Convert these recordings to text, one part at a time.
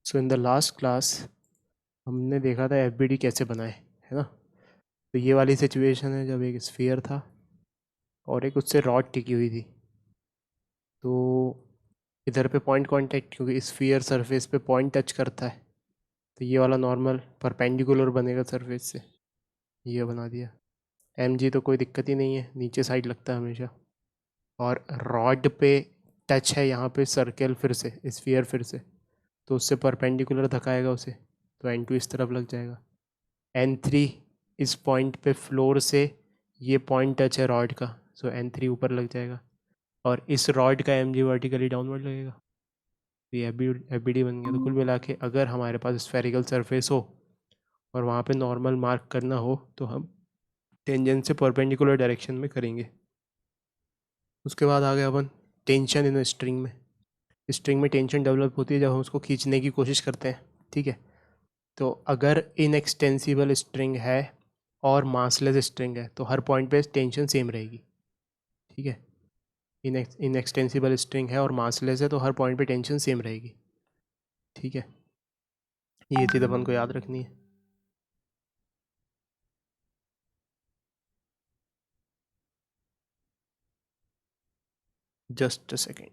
So in the last class हमने देखा था एफबीडी कैसे बनाए, है ना। तो ये वाली सिचुएशन है जब एक स्फीयर था और एक उससे रॉड टिकी हुई थी। तो इधर पे पॉइंट कांटेक्ट, क्योंकि स्फीयर सरफेस पे पॉइंट टच करता है, तो ये वाला नॉर्मल परपेंडिकुलर बनेगा सरफेस से, ये बना दिया। एम जी तो कोई दिक्कत ही नहीं है, नीचे साइड लगता है हमेशा। और रॉड पे टच है यहाँ पे सर्कल, फिर से स्फीयर, फिर से तो उससे परपेंडिकुलर धकाएगा उसे, तो एन टू इस तरफ लग जाएगा। N3 इस पॉइंट पे फ्लोर से ये पॉइंट टच है रॉड का, सो N3 ऊपर लग जाएगा। और इस रॉड का MG वर्टिकली डाउनवर्ड लगेगा, तो ये FBD बन गया। तो कुल मिला के अगर हमारे पास स्फेरिकल सरफेस हो और वहाँ पे नॉर्मल मार्क करना हो तो हम टेंजेंट से परपेंडिकुलर डायरेक्शन में करेंगे। उसके बाद आ गया अपन टेंशन इन स्ट्रिंग में। स्ट्रिंग में टेंशन डेवलप होती है जब हम उसको खींचने की कोशिश करते हैं, ठीक है। तो अगर इनएक्सटेंसिबल स्ट्रिंग है और मासलेस स्ट्रिंग है तो हर पॉइंट पे टेंशन सेम रहेगी, ठीक है। इनएक्सटेंसिबल स्ट्रिंग है और मासलेस है तो हर पॉइंट पे टेंशन सेम रहेगी, ठीक है। ये चीज़ अपन को याद रखनी है। Just a second.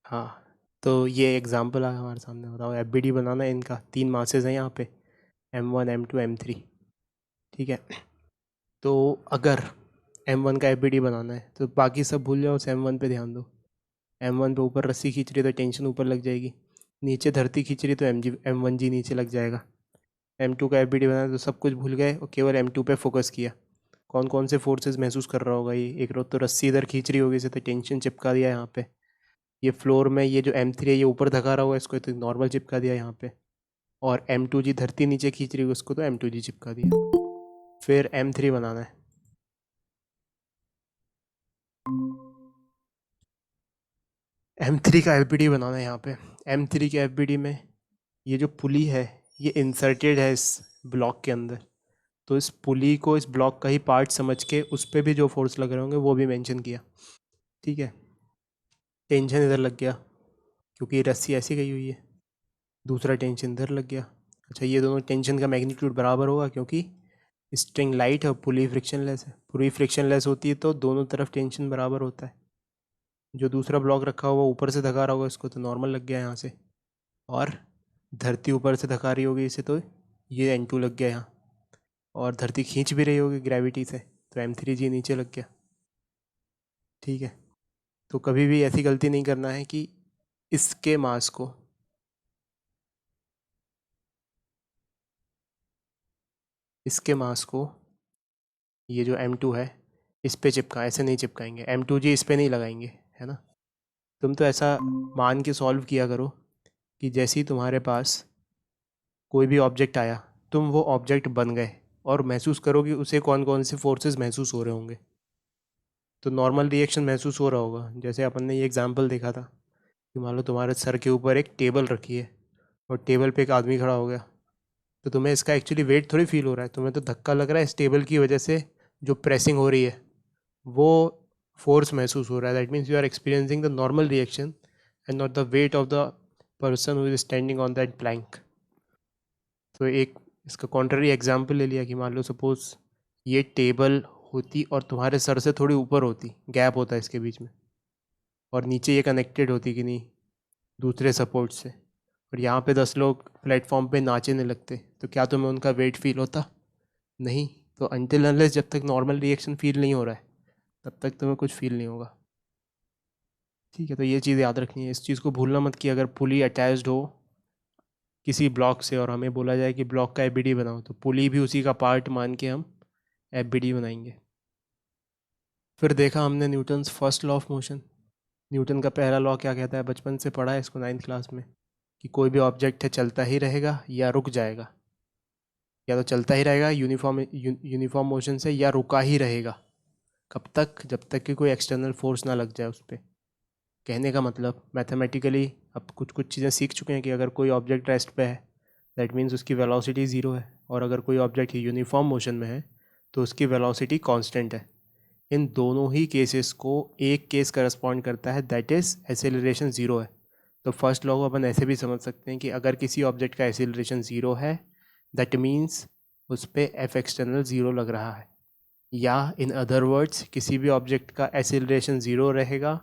हाँ, तो ये एग्जांपल है हमारे सामने। बताओ एफबीडी बनाना है, इनका 3 मासेस हैं यहाँ पे, M1 M2 M3, ठीक है। तो अगर M1 का एफबीडी बनाना है तो बाकी सब भूल जाओ, M1 पे ध्यान दो। M1 पे ऊपर रस्सी खींच रही है तो टेंशन ऊपर लग जाएगी, नीचे धरती खींच रही है तो M1G नीचे लग जाएगा। M2 का एफबीडी बनाया तो सब कुछ भूल गए और केवल M2 पे फोकस किया। कौन कौन से फोर्सेस महसूस कर रहा होगा ये, एक रोज तो रस्सी इधर खींच रही होगी इसे तो टेंशन चिपका दिया यहाँ पे। ये फ्लोर में ये जो M3 है ये ऊपर धका रहा होगा, इसको तो नॉर्मल चिपका दिया यहाँ पे। और M2G धरती नीचे खींच रही होगी उसको तो M2G चिपका दिया। फिर M3 बनाना है। M3 का एफबीडी बनाना है यहाँ पे। M3 के एफबीडी में ये जो पुली है ये इंसर्टेड है इस ब्लॉक के अंदर, तो इस पुली को इस ब्लॉक का ही पार्ट समझ के उस पर भी जो फोर्स लग रहे होंगे वो भी मेंशन किया, ठीक है। टेंशन इधर लग गया क्योंकि ये रस्सी ऐसी गई हुई है, दूसरा टेंशन इधर लग गया। अच्छा, ये दोनों टेंशन का मैग्नीट्यूड बराबर होगा क्योंकि स्ट्रिंग लाइट है और पुली फ्रिक्शनलेस है। पुली फ्रिक्शनलेस होती है तो दोनों तरफ टेंशन बराबर होता है। जो दूसरा ब्लॉक रखा हुआ ऊपर से धका रहा होगा इसको तो नॉर्मल लग गया यहाँ से, और धरती ऊपर से धका रही होगी इसे तो ये N2 लग गया यहाँ, और धरती खींच भी रही होगी ग्रेविटी से तो M3G नीचे लग गया, ठीक है। तो कभी भी ऐसी गलती नहीं करना है कि इसके मास को ये जो M2 है इस पे चिपका, ऐसे नहीं चिपकाएंगे। M2G इस पे नहीं लगाएंगे, है ना। तुम तो ऐसा मान के सॉल्व किया करो कि जैसे ही तुम्हारे पास कोई भी ऑब्जेक्ट आया तुम वो ऑब्जेक्ट बन गए, और महसूस करो कि उसे कौन कौन से फोर्सेस महसूस हो रहे होंगे। तो नॉर्मल रिएक्शन महसूस हो रहा होगा, जैसे अपन ने ये एग्जांपल देखा था कि मान लो तुम्हारे सर के ऊपर एक टेबल रखी है और टेबल पे एक आदमी खड़ा हो गया, तो तुम्हें इसका एक्चुअली वेट थोड़ी फील हो रहा है, तुम्हें तो धक्का लग रहा है इस टेबल की वजह से, जो प्रेसिंग हो रही है वो फोर्स महसूस हो रहा है। That means you are experiencing the normal reaction and not the weight of the person who is standing on that plank. तो एक इसका कॉन्ट्ररी एग्जाम्पल ले लिया कि मान लो सपोज ये टेबल होती और तुम्हारे सर से थोड़ी ऊपर होती, गैप होता है इसके बीच में, और नीचे ये कनेक्टेड होती कि नहीं दूसरे सपोर्ट से, और यहाँ पे 10 लोग प्लेटफॉर्म पे नाचने लगते, तो क्या तुम्हें उनका वेट फील होता? नहीं। तो अनटिल अनलेस जब तक नॉर्मल रिएक्शन फील नहीं हो रहा है तब तक तुम्हें कुछ फील नहीं होगा, ठीक है। तो ये चीज़ याद रखनी है, इस चीज़ को भूलना मत कि अगर पुली अटैच्ड हो किसी ब्लॉक से और हमें बोला जाए कि ब्लॉक का एफबीडी बनाओ तो पुली भी उसी का पार्ट मान के हम एफबीडी बनाएंगे। फिर देखा हमने Newton's first law of motion. Newton का पहला लॉ क्या कहता है, बचपन से पढ़ा है इसको 9th क्लास में, कि कोई भी ऑब्जेक्ट है चलता ही रहेगा या रुक जाएगा। या तो चलता ही रहेगा यूनिफॉर्म मोशन से, या रुका ही रहेगा। कब तक? जब तक कि कोई एक्सटर्नल फोर्स ना लग जाए उस पर। कहने का मतलब मैथमेटिकली अब कुछ कुछ चीज़ें सीख चुके हैं कि अगर कोई ऑब्जेक्ट रेस्ट पे है दैट मीन्स उसकी वेलोसिटी ज़ीरो है, और अगर कोई ऑब्जेक्ट यूनिफॉर्म मोशन में है तो उसकी वेलोसिटी कांस्टेंट है। इन दोनों ही केसेस को एक केस करस्पॉन्ड करता है, दैट इज़ एसेलरेशन ज़ीरो है। तो फर्स्ट लॉ को अपन ऐसे भी समझ सकते हैं कि अगर किसी ऑब्जेक्ट का एक्सीलरेशन 0 है, दैट मीन्स उस पर एफ एक्सटर्नल 0 लग रहा है, या इन अदर वर्ड्स किसी भी ऑब्जेक्ट का एक्सीलरेशन 0 रहेगा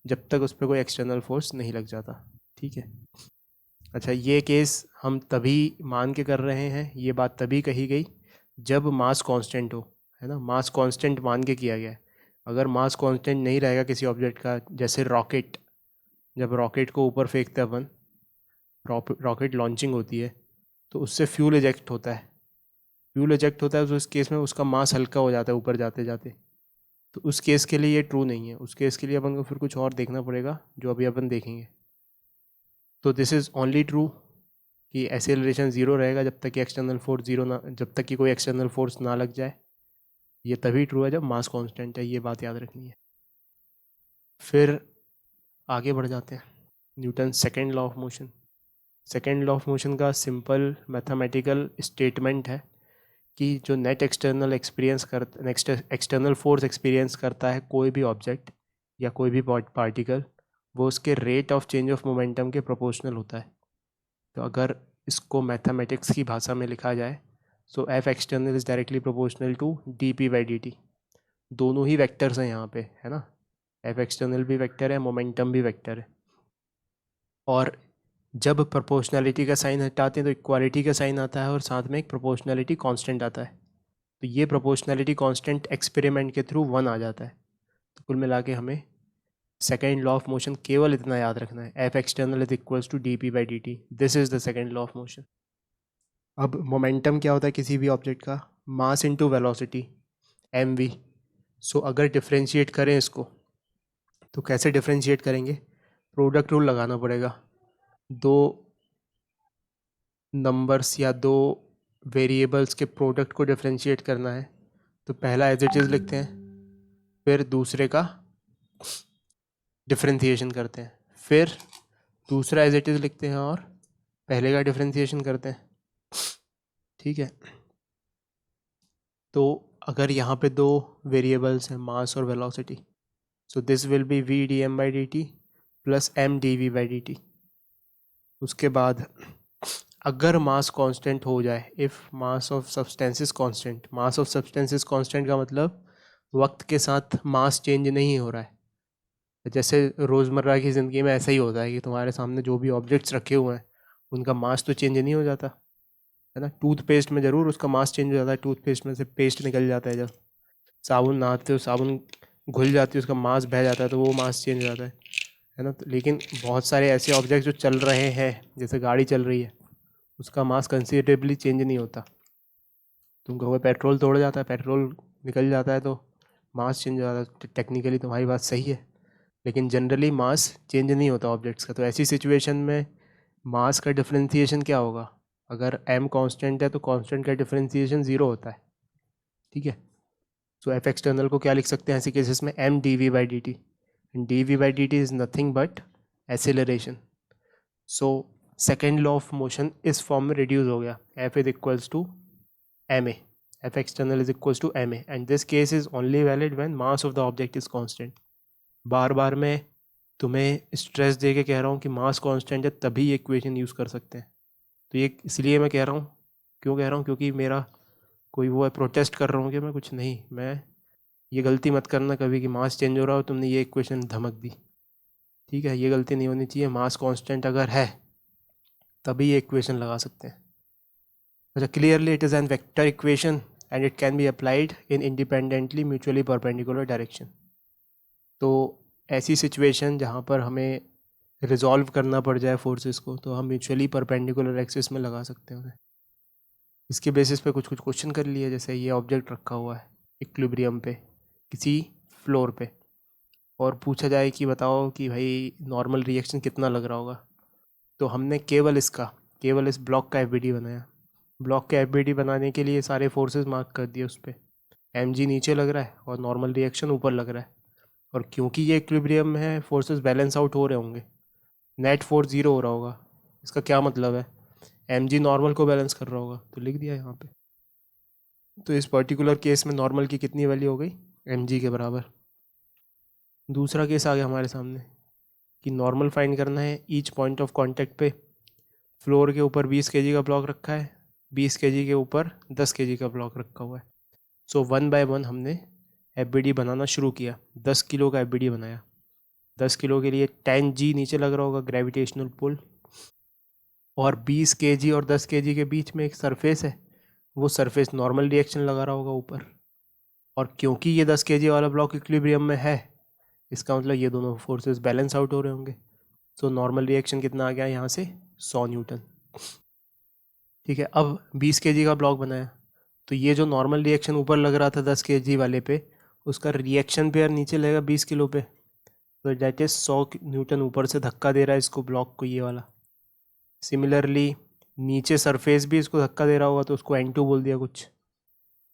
जब तक उस पर कोई एक्सटर्नल फोर्स नहीं लग जाता। ठीक है। अच्छा, ये केस हम तभी मान के कर रहे हैं, ये बात तभी कही गई जब मास कांस्टेंट हो, है ना। मास कांस्टेंट मान के किया गया है। अगर मास कांस्टेंट नहीं रहेगा किसी ऑब्जेक्ट का, जैसे रॉकेट, जब रॉकेट को ऊपर फेंकते हैं अपन, रॉकेट लॉन्चिंग होती है तो उससे फ्यूल इजेक्ट होता है। फ्यूल इजेक्ट होता है तो उस केस में उसका मास हल्का हो जाता है ऊपर जाते जाते। तो उस केस के लिए ये ट्रू नहीं है। उस केस के लिए अपन को फिर कुछ और देखना पड़ेगा जो अभी अपन देखेंगे। तो दिस इज़ ओनली ट्रू कि एक्सेलरेशन 0 रहेगा जब तक कि एक्सटर्नल फोर्स 0 ना, जब तक कि कोई एक्सटर्नल फोर्स ना लग जाए। ये तभी ट्रू है जब मास कांस्टेंट है, ये बात याद रखनी है। फिर आगे बढ़ जाते हैं। Newton second law of motion. Second law of motion का सिंपल मैथमेटिकल स्टेटमेंट है कि जो net external external force experience करता है कोई भी ऑब्जेक्ट या कोई भी पार्टिकल, वो उसके rate of change of momentum के प्रोपोर्शनल होता है। तो अगर इसको मैथमेटिक्स की भाषा में लिखा जाए, so F external is directly proportional to d p by d t. दोनों ही वेक्टर्स हैं यहाँ पे, है ना। एफ एक्सटर्नल भी वेक्टर है, मोमेंटम भी वेक्टर है। और जब प्रोपोर्शनलिटी का साइन हटाते हैं तो इक्वालिटी का साइन आता है और साथ में एक प्रोपोर्शनलिटी कांस्टेंट आता है। तो ये प्रोपोर्शनलिटी कांस्टेंट एक्सपेरिमेंट के थ्रू 1 आ जाता है। तो कुल मिला के हमें सेकेंड लॉ ऑफ मोशन केवल इतना याद रखना है, F external is equals to d p by d t. This is the second law of motion. अब मोमेंटम क्या होता है किसी भी ऑब्जेक्ट का? Mass into velocity, m v. So अगर डिफ्रेंशिएट करें इसको तो कैसे डिफ्रेंशिएट करेंगे? प्रोडक्ट रूल लगाना पड़ेगा। दो नंबर्स या दो वेरिएबल्स के प्रोडक्ट को डिफ्रेंशिएट करना है तो पहला एज इट इज़ लिखते हैं, फिर दूसरे का डिफ्रेंशिएशन करते हैं, फिर दूसरा एज इट इज़ लिखते हैं और पहले का डिफ्रेंशिएशन करते हैं। ठीक है। तो अगर यहाँ पे दो वेरिएबल्स हैं, मास और velocity, so this will be v d m by d t plus m d v by d t. उसके बाद अगर मास कांस्टेंट हो जाए, if mass of substance is constant. Mass of substance is constant का मतलब वक्त के साथ मास चेंज नहीं हो रहा है। जैसे रोज़मर्रा की ज़िंदगी में ऐसा ही होता है कि तुम्हारे सामने जो भी ऑब्जेक्ट्स रखे हुए हैं उनका मास तो चेंज नहीं हो जाता, है ना। टूथपेस्ट में ज़रूर उसका मास चेंज हो जाता है, टूथपेस्ट में से पेस्ट निकल जाता है। जब साबुन नहाते हो, साबुन घुल जाती है, उसका मास बह जाता है तो वो मास चेंज हो जाता है ना। तो लेकिन बहुत सारे ऐसे ऑब्जेक्ट जो चल रहे हैं, जैसे गाड़ी चल रही है, उसका मास कंसिडरेबली चेंज नहीं होता। तुम कहोगे पेट्रोल तोड़ जाता है, पेट्रोल निकल जाता है तो मास चेंज हो जाता है। टेक्निकली तुम्हारी बात सही है, लेकिन जनरली मास चेंज नहीं होता ऑब्जेक्ट्स का। तो ऐसी सिचुएशन में मास का डिफरेंशिएशन क्या होगा? अगर m कांस्टेंट है तो कांस्टेंट का डिफरेंशिएशन 0 होता है। ठीक है। सो एफ एक्सटर्नल को क्या लिख सकते हैं ऐसे केसेस में? M d v by d t. D v by d t is nothing but acceleration. So second law of motion इस फॉर्म में रिड्यूस हो गया, F is equals to M a. F external is equals to M a and this case is only valid when mass of the object is constant. बार बार मैं तुम्हें stress दे के कह रहा हूँ कि मास कांस्टेंट है तभी ये इक्वेशन यूज़ कर सकते हैं। तो ये इसलिए मैं कह रहा हूँ, क्यों कह रहा हूँ? क्योंकि मेरा कोई वो है, प्रोटेस्ट कर रहा हूँ कि मैं कुछ नहीं, मैं ये गलती मत करना कभी कि मास चेंज हो रहा हो तुमने ये इक्वेशन धमक दी। ठीक है, ये गलती नहीं होनी चाहिए। मास कांस्टेंट अगर है तभी ये इक्वेशन लगा सकते हैं। अच्छा, clearly it is an vector equation and it can be applied in independently mutually perpendicular direction. तो ऐसी सिचुएशन जहाँ पर हमें रिजॉल्व करना पड़ जाए फोर्सेस को, तो हम म्यूचुअली परपेंडिकुलर एक्सिस में लगा सकते हैं उन्हें। इसके बेसिस पे कुछ कुछ क्वेश्चन कर लिए। जैसे ये ऑब्जेक्ट रखा हुआ है इक्विलिब्रियम पे किसी फ्लोर पे, और पूछा जाए कि बताओ कि भाई नॉर्मल रिएक्शन कितना लग रहा होगा, तो हमने केवल इस ब्लॉक का एफ बनाया। ब्लॉक के एफ बनाने के लिए सारे फोर्सेस मार्क कर दिए उस पर। एम जी नीचे लग रहा है और नॉर्मल रिएक्शन ऊपर लग रहा है, और क्योंकि ये इक्विलिब्रियम में है फोर्सेस बैलेंस आउट हो रहे होंगे, नेट फोर्स 0 हो रहा होगा। इसका क्या मतलब है? एम जी नॉर्मल को बैलेंस कर रहा होगा, तो लिख दिया यहाँ पे। तो इस पर्टिकुलर केस में नॉर्मल की कितनी वैल्यू हो गई? एम जी के बराबर। दूसरा केस आ गया हमारे सामने, कि नॉर्मल फाइंड करना है ईच पॉइंट ऑफ कांटेक्ट पे। फ्लोर के ऊपर 20 kg का ब्लॉक रखा है, 20 kg के ऊपर 10 kg का ब्लॉक रखा हुआ है। सो 1 बाय 1 हमने एफ बनाना शुरू किया। 10 किलो का एफ बनाया। 10 किलो के लिए 10G नीचे लग रहा होगा ग्रेविटेशनल पुल, और 20 kg और 10 kg के बीच में एक सरफेस है, वो सरफेस नॉर्मल रिएक्शन लगा रहा होगा ऊपर। और क्योंकि ये 10 kg वाला ब्लॉक इक्विलिब्रियम में है, इसका मतलब ये दोनों फोर्सेस बैलेंस आउट हो रहे होंगे। सो नॉर्मल रिएक्शन कितना आ गया यहाँ से, 100 न्यूटन। ठीक है, अब 20 kg का ब्लॉक बनाया, तो ये जो नॉर्मल रिएक्शन ऊपर लग रहा था 10 kg वाले पे, उसका रिएक्शन पेयर नीचे लगेगा 20 किलो पे, तो डेट इज 100 न्यूटन ऊपर से धक्का दे रहा है इसको, ब्लॉक को, ये वाला। सिमिलरली नीचे सरफेस भी इसको धक्का दे रहा होगा, तो उसको N2 बोल दिया कुछ।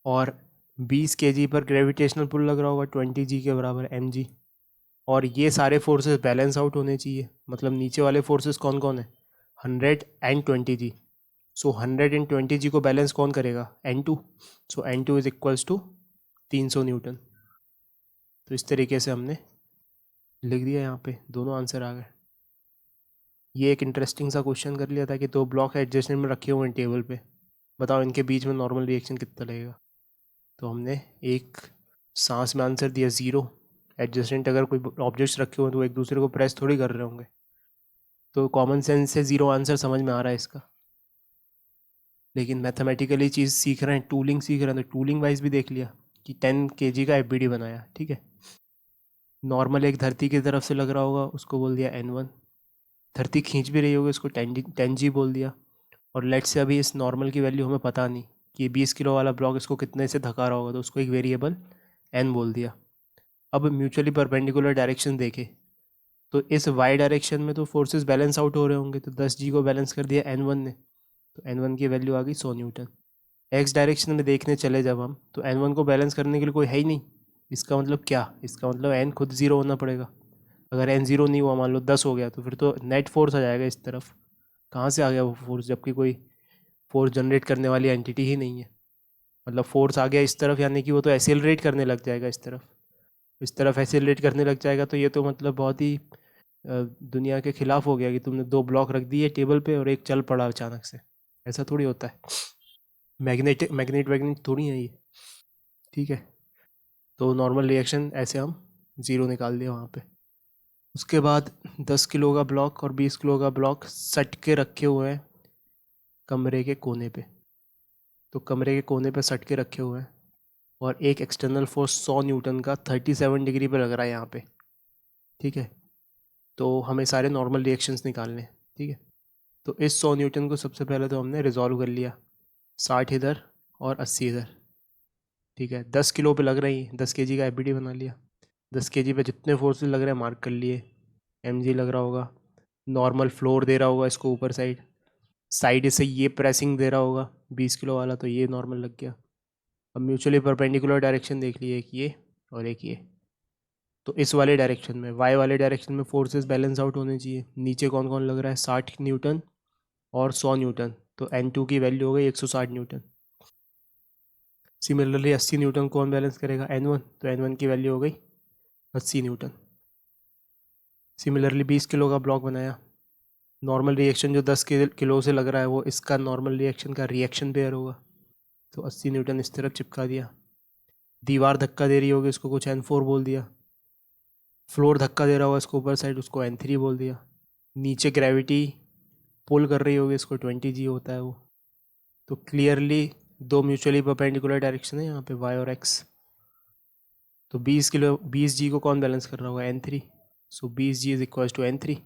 और 20 kg पर ग्रेविटेशनल पुल लग रहा होगा 20G के बराबर mg। और ये सारे फोर्सेस बैलेंस आउट होने चाहिए, मतलब नीचे वाले फोर्सेस कौन कौन है, 100 and 20G। So 100 and 20G को बैलेंस कौन करेगा, N2। So N2 is equals to 300 newton. तो इस तरीके से हमने लिख दिया, यहाँ पे दोनों आंसर आ गए। ये एक इंटरेस्टिंग सा क्वेश्चन कर लिया था कि दो ब्लॉक एडजस्टमेंट में रखे हुए हैं टेबल पे, बताओ इनके बीच में नॉर्मल रिएक्शन कितना लगेगा। तो हमने एक सांस में आंसर दिया 0। एडजस्टेंट अगर कोई ऑब्जेक्ट्स रखे हुए हैं तो एक दूसरे को प्रेस थोड़ी कर रहे होंगे, तो कॉमन सेंस से 0 आंसर समझ में आ रहा है इसका। लेकिन मैथमेटिकली चीज़ सीख रहे हैं, टूलिंग सीख रहे हैं, तो टूलिंग वाइज भी देख लिया कि 10 kg का एफ बनाया। ठीक है, नॉर्मल एक धरती की तरफ से लग रहा होगा, उसको बोल दिया N1। धरती खींच भी रही होगी, उसको 10G बोल दिया। और लेट से अभी इस नॉर्मल की वैल्यू हमें पता नहीं कि 20 किलो वाला ब्लॉक इसको कितने से धक्का रहा होगा, तो उसको एक वेरिएबल N बोल दिया। अब म्यूचुअली परपेंडिकुलर डायरेक्शन देखे, तो इस वाई डायरेक्शन में तो फोर्सेस बैलेंस आउट हो रहे होंगे, तो 10G को बैलेंस कर दिया N1 ने, तो N1 की वैल्यू आ गई 100 न्यूटन। एक्स डायरेक्शन में देखने चले जब हम, तो N1 को बैलेंस करने के लिए कोई है ही नहीं। इसका मतलब क्या, इसका मतलब N खुद 0 होना पड़ेगा। अगर N 0 नहीं हुआ, मान लो 10 हो गया, तो फिर तो नेट फोर्स आ जाएगा इस तरफ। कहाँ से आ गया वो फोर्स, जबकि कोई फोर्स जनरेट करने वाली एंटिटी ही नहीं है। मतलब फोर्स आ गया इस तरफ, यानी कि वो तो एसेलरेट करने लग जाएगा इस तरफ एसेलरेट करने लग जाएगा। तो ये तो मतलब बहुत ही दुनिया के खिलाफ हो गया कि तुमने 2 ब्लॉक रख दिए टेबल पे और एक चल पड़ा अचानक से। ऐसा थोड़ी होता है, मैग्नेट थोड़ी है ये। ठीक है, तो नॉर्मल रिएक्शन ऐसे हम 0 निकाल दिया वहाँ पे। उसके बाद 10 किलो का ब्लॉक और 20 किलो का ब्लॉक सट के रखे हुए हैं कमरे के कोने पे। तो कमरे के कोने पे सट के रखे हुए हैं, और एक एक्सटर्नल फोर्स 100 न्यूटन का 37 डिग्री पे लग रहा है यहाँ पे। ठीक है, तो हमें सारे नॉर्मल रिएक्शंस निकालने हैं। ठीक है, तो इस 100 न्यूटन को सबसे पहले तो हमने रिजॉल्व कर लिया, 60 इधर और 80 इधर। ठीक है, 10 किलो पे लग रही है, 10 kg का एफ बना लिया। 10 kg पे जितने फोर्सेस लग रहे हैं मार्क कर लिए। mg लग रहा होगा, नॉर्मल फ्लोर दे रहा होगा इसको ऊपर साइड, साइड से ये प्रेसिंग दे रहा होगा 20 किलो वाला, तो ये नॉर्मल लग गया। अब म्यूचुअली परपेंडिकुलर डायरेक्शन देख लिए, एक ये और एक ये। तो इस वाले डायरेक्शन में, वाई वाले डायरेक्शन में फोर्सेस बैलेंस आउट होने चाहिए। नीचे कौन कौन लग रहा है, 60 न्यूटन और 100 न्यूटन, तो N2 की वैल्यू हो गई 160 न्यूटन। सिमिलरली 80 न्यूटन कौन बैलेंस करेगा, N1, तो N1 की वैल्यू हो गई 80 न्यूटन। सिमिलरली 20 किलो का ब्लॉक बनाया, नॉर्मल रिएक्शन जो 10 किलो से लग रहा है, वो इसका नॉर्मल रिएक्शन का रिएक्शन पेयर होगा, तो 80 न्यूटन इस तरफ चिपका दिया। दीवार धक्का दे रही होगी, इसको कुछ N4 बोल दिया। फ्लोर धक्का दे रहा होगा इसको ऊपर साइड, उसको N3 बोल दिया। नीचे ग्रेविटी पुल कर रही होगी, इसको 20G होता है वो। तो क्लियरली 2 म्यूचुअली परपेंडिकुलर डायरेक्शन है यहाँ पे, y और x। तो 20G को कौन बैलेंस कर रहा होगा, N3। So 20G is equal to N3।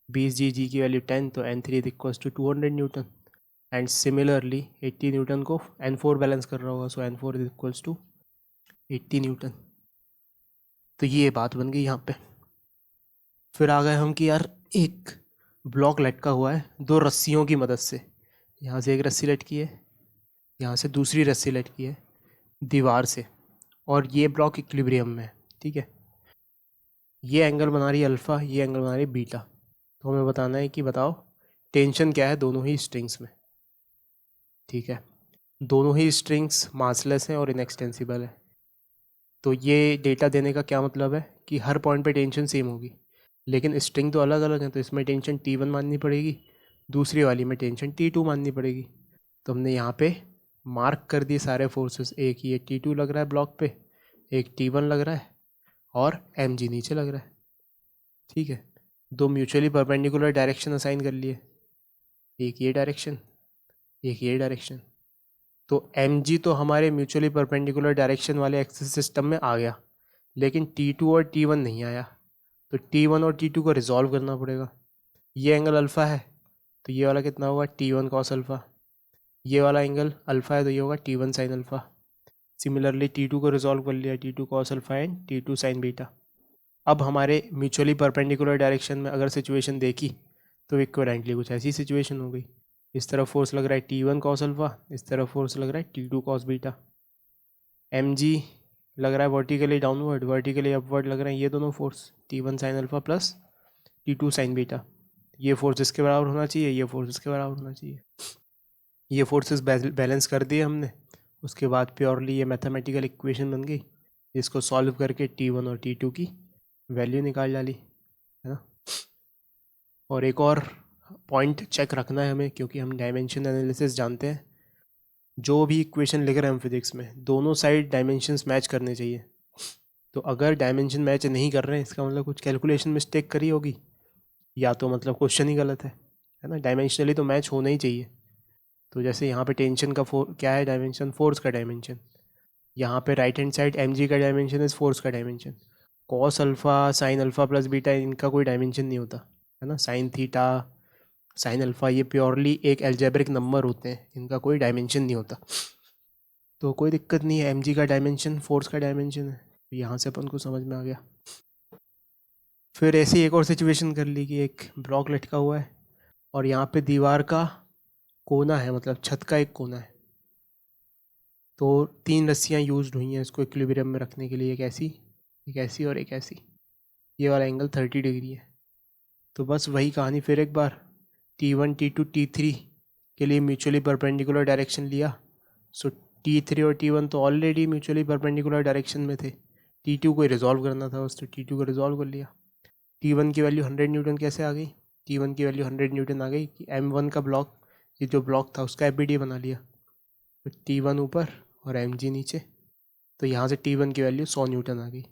20G की वैल्यू 10, तो N3 is equal to 200 newton. And similarly 80 newton को N4 बैलेंस कर रहा होगा, so N4 is equal to 80 newton. तो ये बात बन गई यहाँ पे। फिर आ गए हम कि यार एक ब्लॉक लटका हुआ है 2 रस्सियों की मदद से। यहाँ से एक रस्सी लटकी है, यहाँ से दूसरी रस्सी लटकी है दीवार से, और ये ब्लॉक इक्विलिब्रियम में है। ठीक है, ये एंगल बना रही है अल्फ़ा, ये एंगल बना रही है बीटा। तो हमें बताना है कि बताओ टेंशन क्या है दोनों ही स्ट्रिंग्स में। ठीक है, दोनों ही स्ट्रिंग्स मासलेस हैं और इनएक्सटेंसिबल है। तो ये डेटा देने का क्या मतलब है कि हर पॉइंट पे टेंशन सेम होगी। लेकिन स्ट्रिंग तो अलग अलग है, तो इसमें टेंशन T1 माननी पड़ेगी, दूसरी वाली में टेंशन T2 माननी पड़ेगी। तो हमने यहाँ पे मार्क कर दिए सारे फोर्सेस, एक ये T2 लग रहा है ब्लॉक पे, एक T1 लग रहा है और mg नीचे लग रहा है। ठीक है, दो म्यूचुअली परपेंडिकुलर डायरेक्शन असाइन कर लिए, एक ये डायरेक्शन, एक ये डायरेक्शन। तो mg तो हमारे म्यूचुअली परपेंडिकुलर डायरेक्शन वाले एक्सिस सिस्टम में आ गया, लेकिन T2 और T1 नहीं आया। तो T1 और T2 को रिजॉल्व करना पड़ेगा। ये एंगल अल्फ़ा है तो ये वाला कितना होगा T1 कॉस अल्फ़ा, ये वाला एंगल अल्फ़ा है तो ये होगा T1 sine alpha. Similarly T2 को रिजॉल्व कर लिया, T2 cos alpha and T2 sign beta. अब हमारे म्यूचुअली परपेंडिकुलर डायरेक्शन में अगर सिचुएशन देखी तो इक्विवेलेंटली कुछ ऐसी सिचुएशन हो गई। इस तरफ फोर्स लग रहा है T1 कॉस अल्फ़ा, इस तरफ फोर्स लग रहा है T2 कॉस बीटा। mg लग रहा है वर्टिकली डाउनवर्ड, वर्टिकली अपवर्ड लग रहे हैं ये दोनों force, T1 sine alpha plus T2 sign beta. ये फोर्स इसके बराबर होना चाहिए, ये फोर्स इसके बराबर होना चाहिए। ये फोर्सेस बैलेंस कर दिए हमने। उसके बाद प्योरली ये मैथमेटिकल इक्वेशन बन गई, जिसको सॉल्व करके T1 और T2 की वैल्यू निकाल डाली, है ना। और एक और पॉइंट चेक रखना है हमें, क्योंकि हम डायमेंशन एनालिसिस जानते हैं, जो भी इक्वेशन लिख रहे हैं हम फिजिक्स में, दोनों साइड डायमेंशंस मैच करने चाहिए। तो अगर डायमेंशन मैच नहीं कर रहे हैं, इसका मतलब कुछ कैलकुलेशन मिस्टेक करी होगी, या तो मतलब क्वेश्चन ही गलत है ना। डायमेंशनली तो मैच होना ही चाहिए। तो जैसे यहाँ पे टेंशन का क्या है डायमेंशन, फोर्स का डायमेंशन। यहाँ पे राइट हैंड साइड mg का डायमेंशन इस फोर्स का dimension. Cos alpha sine alpha plus beta इनका कोई डायमेंशन नहीं होता, है ना। साइन थीटा साइन अल्फ़ा ये प्योरली एक एल्जेब्रिक नंबर होते हैं, इनका कोई डायमेंशन नहीं होता। तो कोई दिक्कत नहीं है, mg का डायमेंशन फोर्स का डायमेंशन है, यहाँ से अपन को समझ में आ गया। फिर ऐसी एक और सिचुएशन कर ली कि एक ब्लॉक लटका हुआ है और यहाँ पे दीवार का कोना है, मतलब छत का एक कोना है। तो 3 रस्सियाँ यूज हुई हैं इसको इक्विलिब्रियम में रखने के लिए, एक ऐसी और एक ऐसी। ये वाला एंगल 30 डिग्री है। तो बस वही कहानी फिर एक बार, T1 T2 T3 के लिए म्यूचुअली परपेंडिकुलर डायरेक्शन लिया। सो T3 और T1 तो ऑलरेडी म्यूचुअली परपेंडिकुलर डायरेक्शन में थे, T2 को रिजॉल्व करना था बस, तो T2 को रिजॉल्व कर लिया। T1 की वैल्यू 100 न्यूटन कैसे आ गई, T1 की वैल्यू 100 न्यूटन आ गई कि M1 का ब्लॉक, ये जो ब्लॉक था उसका FBD बना लिया। तो T1 ऊपर और mg नीचे, तो यहाँ से T1 की वैल्यू 100 न्यूटन आ गई।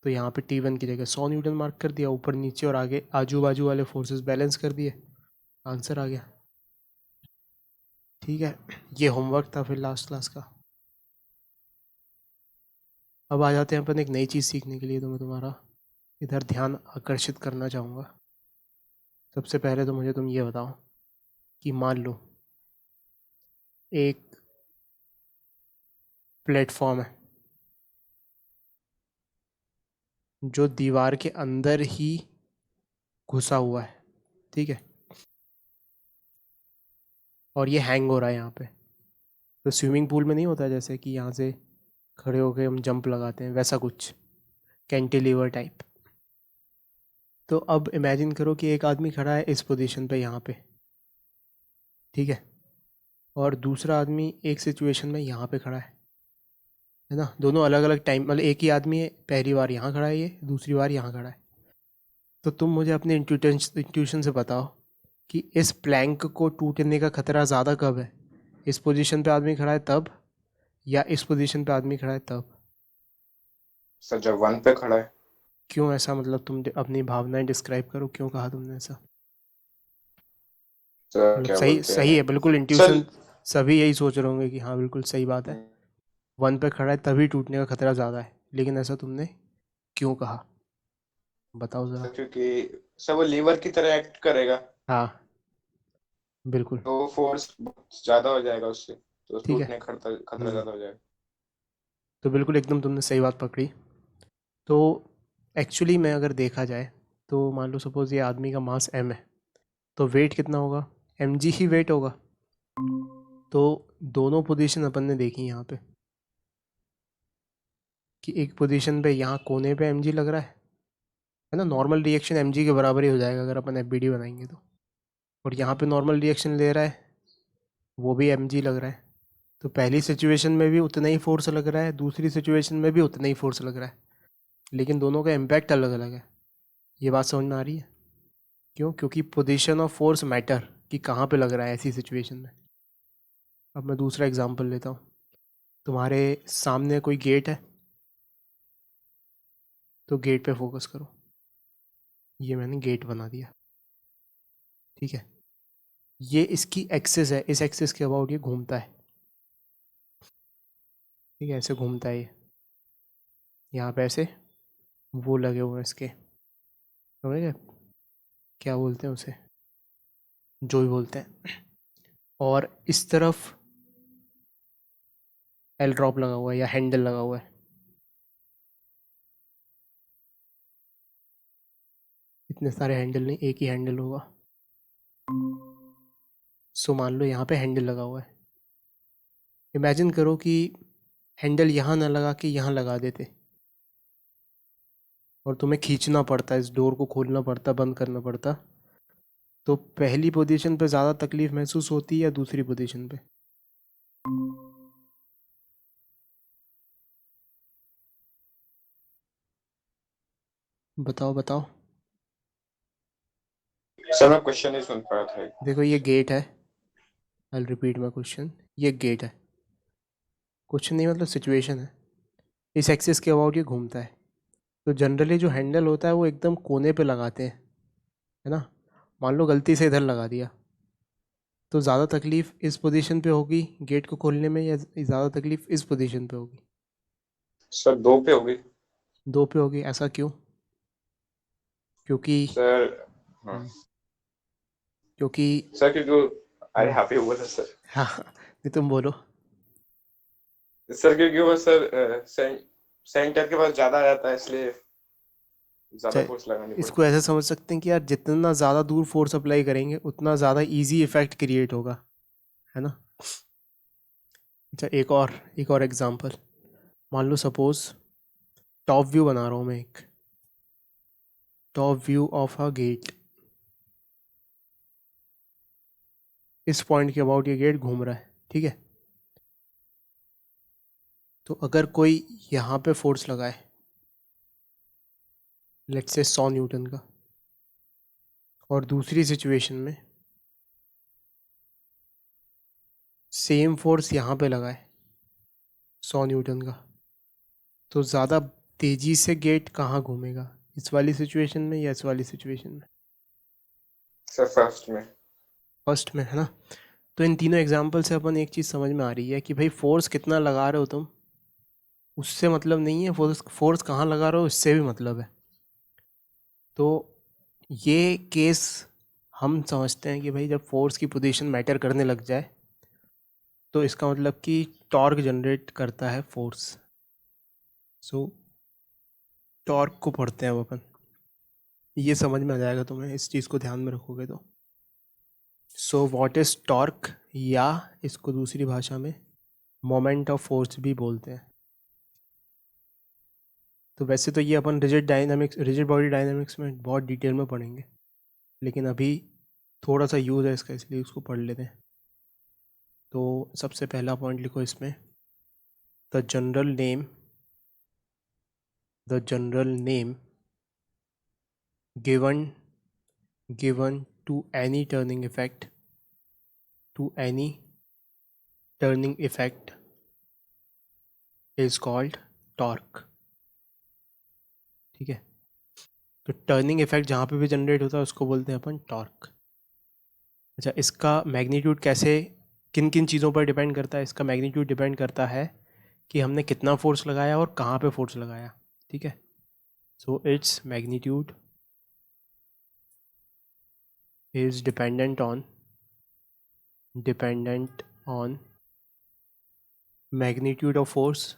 तो यहाँ पे T1 की जगह 100 न्यूटन मार्क कर दिया, ऊपर नीचे और आगे आजू बाजू वाले फोर्सेस बैलेंस कर दिए, आंसर आ गया। ठीक है, ये होमवर्क था फिर लास्ट क्लास का। अब आ जाते हैं अपन एक नई चीज़ सीखने के लिए। तो मैं तुम्हारा इधर ध्यान आकर्षित करना चाहूँगा। सबसे पहले तो मुझे तुम ये बताओ कि मान लो एक प्लेटफॉर्म है जो दीवार के अंदर ही घुसा हुआ है, ठीक है, और ये हैंग हो रहा है यहाँ पे। तो स्विमिंग पूल में नहीं होता जैसे कि यहाँ से खड़े होके हम जंप लगाते हैं, वैसा कुछ कैंटिलीवर टाइप। तो अब इमेजिन करो कि एक आदमी खड़ा है इस पोजीशन पे यहाँ पे, ठीक है, और दूसरा आदमी एक सिचुएशन में यहाँ पे खड़ा है ना। दोनों अलग अलग टाइम, मतलब एक ही आदमी है, पहली बार यहाँ खड़ा है, ये दूसरी बार यहाँ खड़ा है। तो तुम मुझे अपने इंट्यूशन से बताओ कि इस प्लैंक को टूटने का खतरा ज़्यादा कब है, इस पोजीशन पे आदमी खड़ा है तब, या इस पोजीशन पे आदमी खड़ा है तब। सर जब 1 पे खड़ा है। क्यों ऐसा, मतलब तुम अपनी भावनाएं डिस्क्राइब करो, क्यों कहा तुमने ऐसा। सर मतलब क्या सही बोलते सही हैं है, बिल्कुल सर। इंट्यूशन, सभी यही सोच रहे होंगे कि हाँ बिल्कुल सही बात है, 1 पे खड़ा है तभी टूटने का खतरा ज़्यादा है, लेकिन ऐसा तुमने क्यों कहा, बताओ ज़रा। सर क्योंकि सर वो लीवर की तरह एक्ट करेगा, हाँ बिल्कुल। तो फोर्स ज्यादा हो जाएगा उससे, तो ठीक है। टूटने का खतरा खतरा हम्म, ज्यादा हो जाएगा। तो बिल्कुल एकदम तुमने सही बात पकड़ी। तो एक्चुअली में अगर देखा जाए तो मान लो सपोज़ ये आदमी का मास m है, तो वेट कितना होगा, mg ही वेट होगा। तो दोनों पोजीशन अपन ने देखी यहाँ पे कि एक पोजीशन पे यहाँ कोने पे mg लग रहा है ना। नॉर्मल रिएक्शन mg के बराबर ही हो जाएगा अगर अपन FBD बनाएंगे तो। और यहाँ पे नॉर्मल रिएक्शन ले रहा है, वो भी mg लग रहा है। तो पहली सिचुएशन में भी उतना ही फोर्स लग रहा है, दूसरी सिचुएशन में भी उतना ही फोर्स लग रहा है, लेकिन दोनों का इम्पैक्ट अलग अलग है। ये बात समझ में आ रही है? क्यों? क्योंकि पोजीशन ऑफ फोर्स मैटर कि कहाँ पे लग रहा है ऐसी सिचुएशन में। अब मैं दूसरा एग्जांपल लेता हूँ। तुम्हारे सामने कोई गेट है, तो गेट पे फोकस करो। ये मैंने गेट बना दिया, ठीक है। ये इसकी एक्सिस है, इस एक्सिस के अबाउट ये घूमता है, ठीक है, ऐसे घूमता है ये। यहाँ पे ऐसे वो लगे हुए हैं इसके, समझ गए? क्या बोलते हैं उसे, जो भी बोलते हैं। और इस तरफ एल ड्रॉप लगा हुआ है या हैंडल लगा हुआ है। इतने सारे हैंडल नहीं, एक ही हैंडल होगा। सो मान लो यहाँ पे हैंडल लगा हुआ है। इमेजिन करो कि हैंडल यहाँ ना लगा के यहाँ लगा देते, और तुम्हें खींचना पड़ता, इस डोर को खोलना पड़ता, बंद करना पड़ता, तो पहली पोजीशन पे ज़्यादा तकलीफ महसूस होती या दूसरी पोजीशन पे? बताओ बताओ। सर मैं क्वेश्चन नहीं सुन पाया था। देखो ये गेट है, आई रिपीट माई क्वेश्चन। ये गेट है, कुछ नहीं मतलब सिचुएशन है। इस एक्सिस के अबाउट ये घूमता है, तो जनरली जो हैंडल होता है वो एकदम कोने पे लगाते हैं, है ना। मान लो गलती से इधर लगा दिया, तो ज़्यादा तकलीफ़ इस पोजीशन पे होगी गेट को खोलने में, या ज़्यादा तकलीफ़ इस पोजीशन पे होगी? सर 2 पे होगी। दो पे होगी, ऐसा क्यों? क्योंकि सर हाँ हम्म, क्योंकि सर क्योंकि अरे हम्म, यहाँ पे हुआ था सर। हाँ नहीं तुम बोलो। सर क्योंकि वो सर सेंटर के पास ज्यादा आ जाता है, इसलिए ज्यादा चाहे फोर्स लगानी इसको पड़ती है। ऐसे समझ सकते हैं कि यार जितना ज़्यादा दूर फोर्स अप्लाई करेंगे उतना ज़्यादा इजी इफेक्ट क्रिएट होगा, है ना। अच्छा एक और एग्जांपल। मान लो सपोज टॉप व्यू बना रहा हूँ मैं, एक top view of a gate. इस पॉइंट के अबाउट ये गेट घूम रहा है, ठीक है। तो अगर कोई यहाँ पे फोर्स लगाए, लेट्स से 100 न्यूटन का, और दूसरी सिचुएशन में सेम फोर्स यहाँ पे लगाए 100 न्यूटन का, तो ज़्यादा तेज़ी से गेट कहाँ घूमेगा, इस वाली सिचुएशन में या इस वाली सिचुएशन में? सर फर्स्ट में। फर्स्ट में, है ना। तो इन तीनों एग्जाम्पल से अपन एक चीज़ समझ में आ रही है कि भाई फोर्स कितना लगा रहे हो तुम, उससे मतलब नहीं है, फोर्स फोर्स कहाँ लगा रहे हो इससे भी मतलब है। तो ये केस हम समझते हैं कि भाई जब फोर्स की पोजीशन मैटर करने लग जाए, तो इसका मतलब कि टॉर्क जनरेट करता है फोर्स। सो टॉर्क को पढ़ते हैं अब अपन। ये समझ में आ जाएगा तुम्हें, इस चीज़ को ध्यान में रखोगे तो। सो व्हाट इज टॉर्क, या इसको दूसरी भाषा में मोमेंट ऑफ फोर्स भी बोलते हैं। तो वैसे तो ये अपन रिजिड बॉडी डायनामिक्स में बहुत डिटेल में पढ़ेंगे, लेकिन अभी थोड़ा सा यूज़ है इसका, इसलिए उसको पढ़ लेते हैं। तो सबसे पहला पॉइंट लिखो इसमें, the general name, the general name given given to any turning effect, to any turning effect is called torque, ठीक है। तो टर्निंग इफेक्ट जहाँ पे भी जनरेट होता है उसको बोलते हैं अपन टॉर्क। अच्छा, इसका मैग्नीट्यूड कैसे, किन किन चीज़ों पर डिपेंड करता है? इसका मैग्नीट्यूड डिपेंड करता है कि हमने कितना फोर्स लगाया और कहाँ पे फोर्स लगाया, ठीक है। So its magnitude is dependent on magnitude of force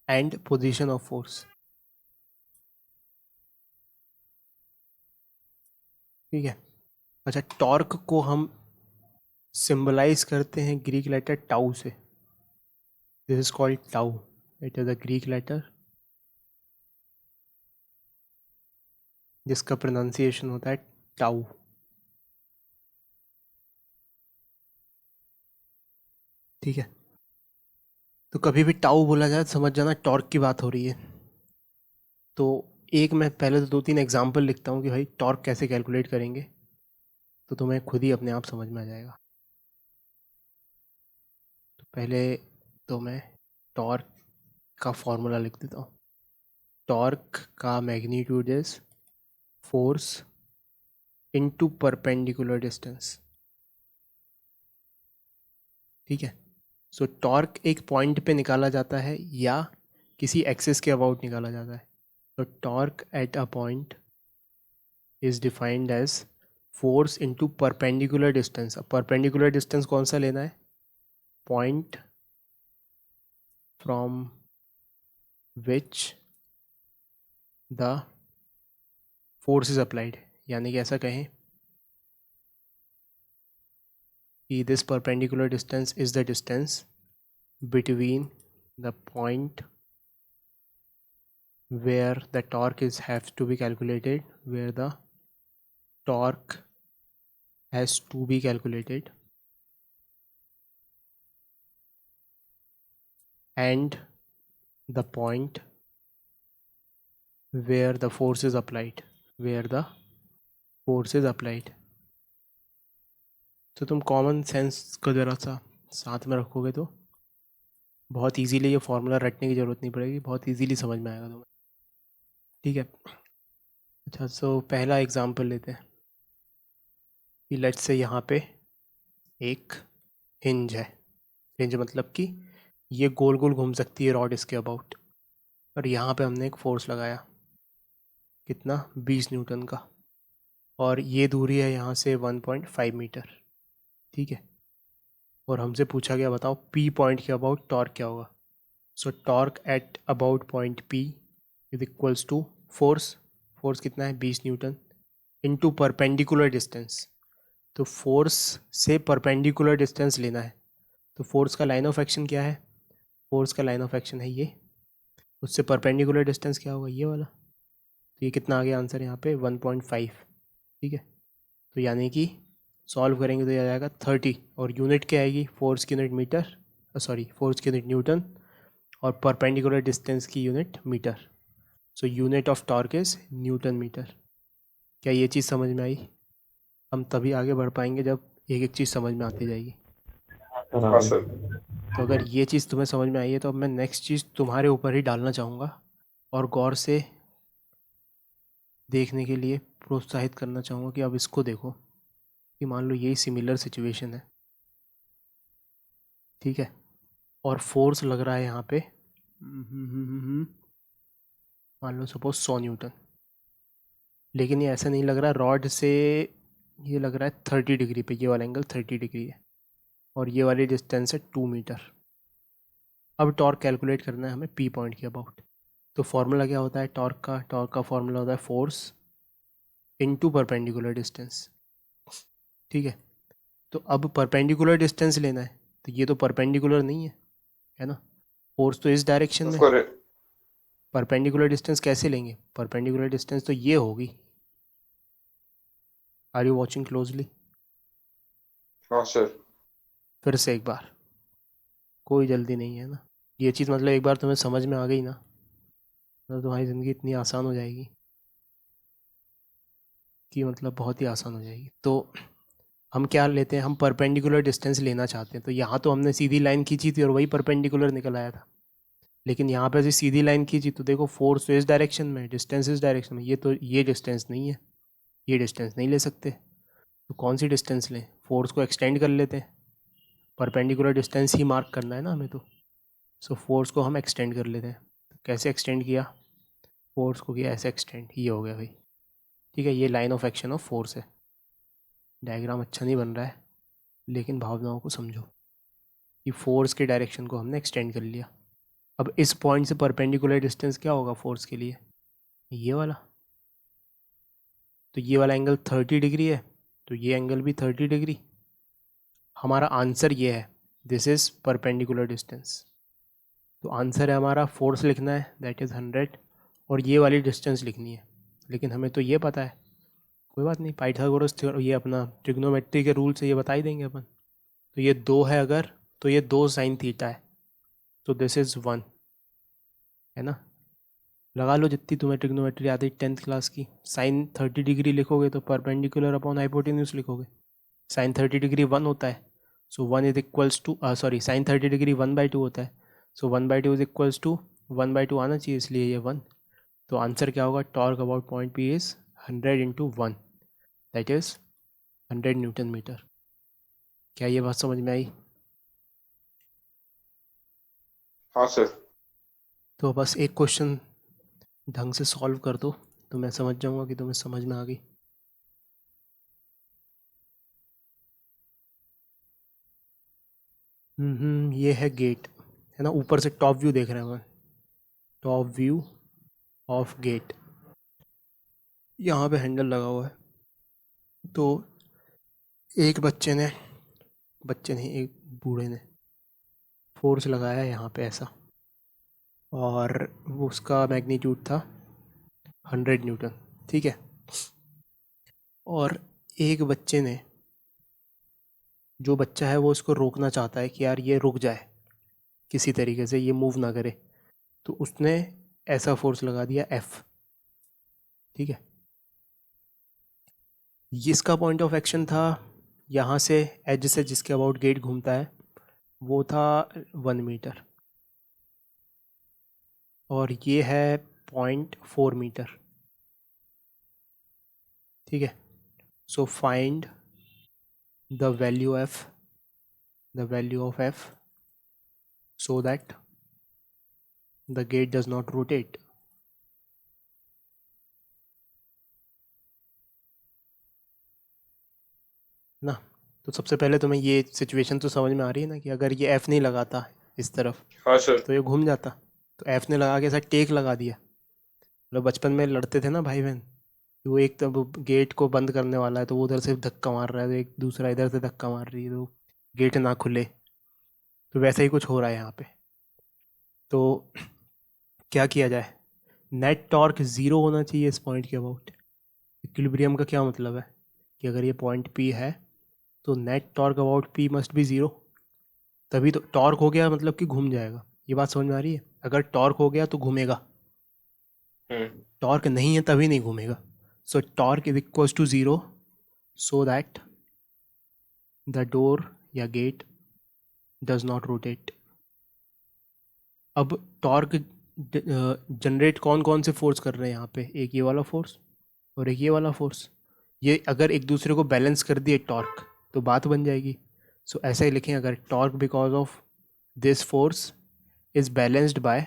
and position of force, ठीक है। अच्छा, टॉर्क को हम सिंबलाइज करते हैं ग्रीक लेटर टाउ से। This is called tau, it is a Greek letter जिसका प्रोनाउंसिएशन होता है टाउ, ठीक है। तो कभी भी टाउ बोला जाए तो समझ जाना टॉर्क की बात हो रही है। तो एक मैं पहले तो 2-3 एग्जांपल लिखता हूँ कि भाई टॉर्क कैसे कैलकुलेट करेंगे, तो तुम्हें खुद ही अपने आप समझ में आ जाएगा। तो पहले तो मैं टॉर्क का फॉर्मूला लिख देता हूँ। टॉर्क का magnitude is force into perpendicular distance. ठीक है। सो टॉर्क एक पॉइंट पे निकाला जाता है या किसी एक्सिस के अबाउट निकाला जाता है। तो torque at a point is defined as force into perpendicular distance. अब परपेंडिकुलर डिस्टेंस कौन सा लेना है? Point from which the force is applied, यानी कि ऐसा कहें कि this perpendicular distance is the distance between the point where the torque is have to be calculated, where the torque has to be calculated, and the point where the force is applied, where the force is applied. तो तुम common sense को ज़रा सा साथ में रखोगे तो बहुत इजीली ये फॉर्मूला रटने की ज़रूरत नहीं पड़ेगी, बहुत इजीली समझ में आएगा तुम्हें। ठीक है। अच्छा, सो पहला एग्जांपल लेते हैं कि लेट्स से यहाँ पे एक हिंज है। हिंज मतलब कि ये गोल गोल घूम सकती है रॉड इसके अबाउट, और यहाँ पे हमने एक फोर्स लगाया, कितना? 20 न्यूटन का, और ये दूरी है यहाँ से 1.5 मीटर। ठीक है। और हमसे पूछा गया बताओ पी पॉइंट के अबाउट टॉर्क क्या होगा। So torque at about point P is equals to force. Force कितना है? 20 न्यूटन इनटू परपेंडिकुलर डिस्टेंस। तो फोर्स से परपेंडिकुलर डिस्टेंस लेना है। तो फोर्स का लाइन ऑफ एक्शन क्या है? फोर्स का लाइन ऑफ एक्शन है ये, उससे परपेंडिकुलर डिस्टेंस क्या होगा? ये वाला। तो ये कितना आ गया आंसर यहाँ पे? 1.5। ठीक है। तो यानी कि सॉल्व करेंगे तो ये आ जाएगा 30, और यूनिट क्या आएगी? फोर्स की यूनिट मीटर, सॉरी फोर्स की यूनिट न्यूटन, और परपेंडिकुलर डिस्टेंस की unit metre. So unit of torque is newton metre. क्या ये चीज़ समझ में आई? हम तभी आगे बढ़ पाएंगे जब एक एक चीज़ समझ में आती जाएगी। हाँ सर। तो अगर ये चीज़ तुम्हें समझ में आई है तो अब मैं नेक्स्ट चीज़ तुम्हारे ऊपर ही डालना चाहूँगा, और गौर से देखने के लिए प्रोत्साहित करना चाहूँगा कि अब इसको देखो कि मान लो यही सिमिलर सिचुएशन है। ठीक है। और फोर्स लग रहा है यहाँ पे मान लो सपोज 100 न्यूटन, लेकिन ये ऐसा नहीं लग रहा रॉड से, ये लग रहा है 30 डिग्री पे, ये वाला एंगल 30 डिग्री है, और ये वाली डिस्टेंस है 2 मीटर। अब टॉर्क कैलकुलेट करना है हमें पी पॉइंट के अबाउट। तो फॉर्मूला क्या होता है टॉर्क का? टॉर्क का फॉर्मूला होता है फोर्स इनटू परपेंडिकुलर डिस्टेंस। ठीक है। तो अब परपेंडिकुलर डिस्टेंस लेना है, तो ये तो परपेंडिकुलर नहीं है ना? फोर्स तो इस डायरेक्शन में, उसको परपेंडिकुलर डिस्टेंस कैसे लेंगे? परपेंडिकुलर डिस्टेंस तो ये होगी। Are you watching closely? हाँ सर। फिर से एक बार, कोई जल्दी नहीं है ना। ये चीज़ मतलब एक बार तुम्हें समझ में आ गई ना, तो तुम्हारी ज़िंदगी इतनी आसान हो जाएगी कि मतलब बहुत ही आसान हो जाएगी। तो हम क्या लेते हैं? हम परपेंडिकुलर डिस्टेंस लेना चाहते हैं। तो यहाँ तो हमने सीधी लाइन खींची थी और वही परपेंडिकुलर निकल आया था, लेकिन यहाँ पे ऐसी सीधी लाइन खींची तो देखो फोर्स तो इस डायरेक्शन में, डिस्टेंस इस डायरेक्शन में, ये तो ये डिस्टेंस नहीं है, ये डिस्टेंस नहीं ले सकते। तो कौन सी डिस्टेंस लें? फोर्स को एक्सटेंड कर लेते हैं, परपेंडिकुलर डिस्टेंस ही मार्क करना है ना हमें तो। सो फोर्स को हम एक्सटेंड कर लेते हैं। तो कैसे एक्सटेंड किया? फोर्स को किया ऐसे एक्सटेंड, ये हो गया भाई। ठीक है। ये line of action of force है। डायग्राम अच्छा नहीं बन रहा है, लेकिन भावनाओं को समझो कि फोर्स के डायरेक्शन को हमने एक्सटेंड कर लिया। अब इस पॉइंट से परपेंडिकुलर डिस्टेंस क्या होगा फोर्स के लिए? ये वाला। तो ये वाला एंगल 30 डिग्री है, तो ये एंगल भी 30 डिग्री। हमारा आंसर ये है, दिस इज़ परपेंडिकुलर डिस्टेंस। तो आंसर है हमारा फोर्स लिखना है दैट इज़ 100, और ये वाली डिस्टेंस लिखनी है। लेकिन हमें तो ये पता है, कोई बात नहीं, पाइथागोरस ये अपना ट्रिग्नोमेट्री के रूल से ये बता ही देंगे अपन। तो ये 2 है अगर, तो ये 2 साइन थीटा है, तो दिस इज़ 1, है ना? लगा लो जितनी तुम्हें ट्रिग्नोमेट्री आती 10th क्लास की। साइन 30 डिग्री लिखोगे तो परपेंडिकुलर अपॉन हाइपोटेन्यूज लिखोगे। साइन 30 डिग्री 1 होता है, so 1 is equals to sorry sine 30 degree 1/2 होता है, सो 1/2 इज इक्वल्स टू 1/2 आना चाहिए, इसलिए ये 1। तो आंसर क्या होगा, torque about point P is 100 × 1, that is 100 newton metre. क्या ये बात समझ में आई? हाँ सर। तो बस एक क्वेश्चन ढंग से सॉल्व कर दो तो मैं समझ जाऊंगा कि तुम्हें समझ में आ गई। ये है गेट, है ना, ऊपर से टॉप व्यू देख रहे हैं, टॉप व्यू ऑफ गेट। यहाँ पे हैंडल लगा हुआ है, तो एक बच्चे नहीं, एक बूढ़े ने फोर्स लगाया यहाँ पे ऐसा, और वो उसका मैग्नीट्यूड था 100 न्यूटन, ठीक है। और एक बच्चे ने, जो बच्चा है वो उसको रोकना चाहता है कि यार ये रुक जाए किसी तरीके से, ये मूव ना करे, तो उसने ऐसा फोर्स लगा दिया F, ठीक है। इसका पॉइंट ऑफ एक्शन था यहाँ से एज से जिसके अबाउट गेट घूमता है वो था 1 मीटर, और ये है 0.4 मीटर, ठीक है। So find the value of F so that the gate does not rotate। ना, तो सबसे पहले तुम्हें ये सिचुएशन तो समझ में आ रही है ना कि अगर ये F नहीं लगाता इस तरफ हाँ सर। तो ये घूम जाता। तो F ने लगा के ऐसा टेक लगा दिया। मतलब बचपन में लड़ते थे ना भाई बहन, कि वो एक तो गेट को बंद करने वाला है तो वो उधर से धक्का मार रहा है, तो एक दूसरा इधर से धक्का मार रही है तो गेट ना खुले। तो वैसा ही कुछ हो रहा है यहाँ पे। तो क्या किया जाए, नेट टॉर्क ज़ीरो होना चाहिए इस पॉइंट के अबाउट। इक्विलिब्रियम का क्या मतलब है कि अगर ये पॉइंट P है तो net torque about P must be zero, तभी तो टॉर्क हो गया मतलब कि घूम जाएगा। ये बात समझ में आ रही है? अगर टॉर्क हो गया तो घूमेगा, टॉर्क नहीं है तभी नहीं घूमेगा। So torque is equals to zero so that the door या गेट डज नॉट रोटेट। अब टॉर्क जनरेट कौन कौन से फोर्स कर रहे हैं यहाँ पे, एक ये वाला फोर्स और एक ये वाला फोर्स। ये अगर एक दूसरे को बैलेंस कर दिए टॉर्क तो बात बन जाएगी। सो ऐसा ही लिखें, अगर torque because of this force is balanced bye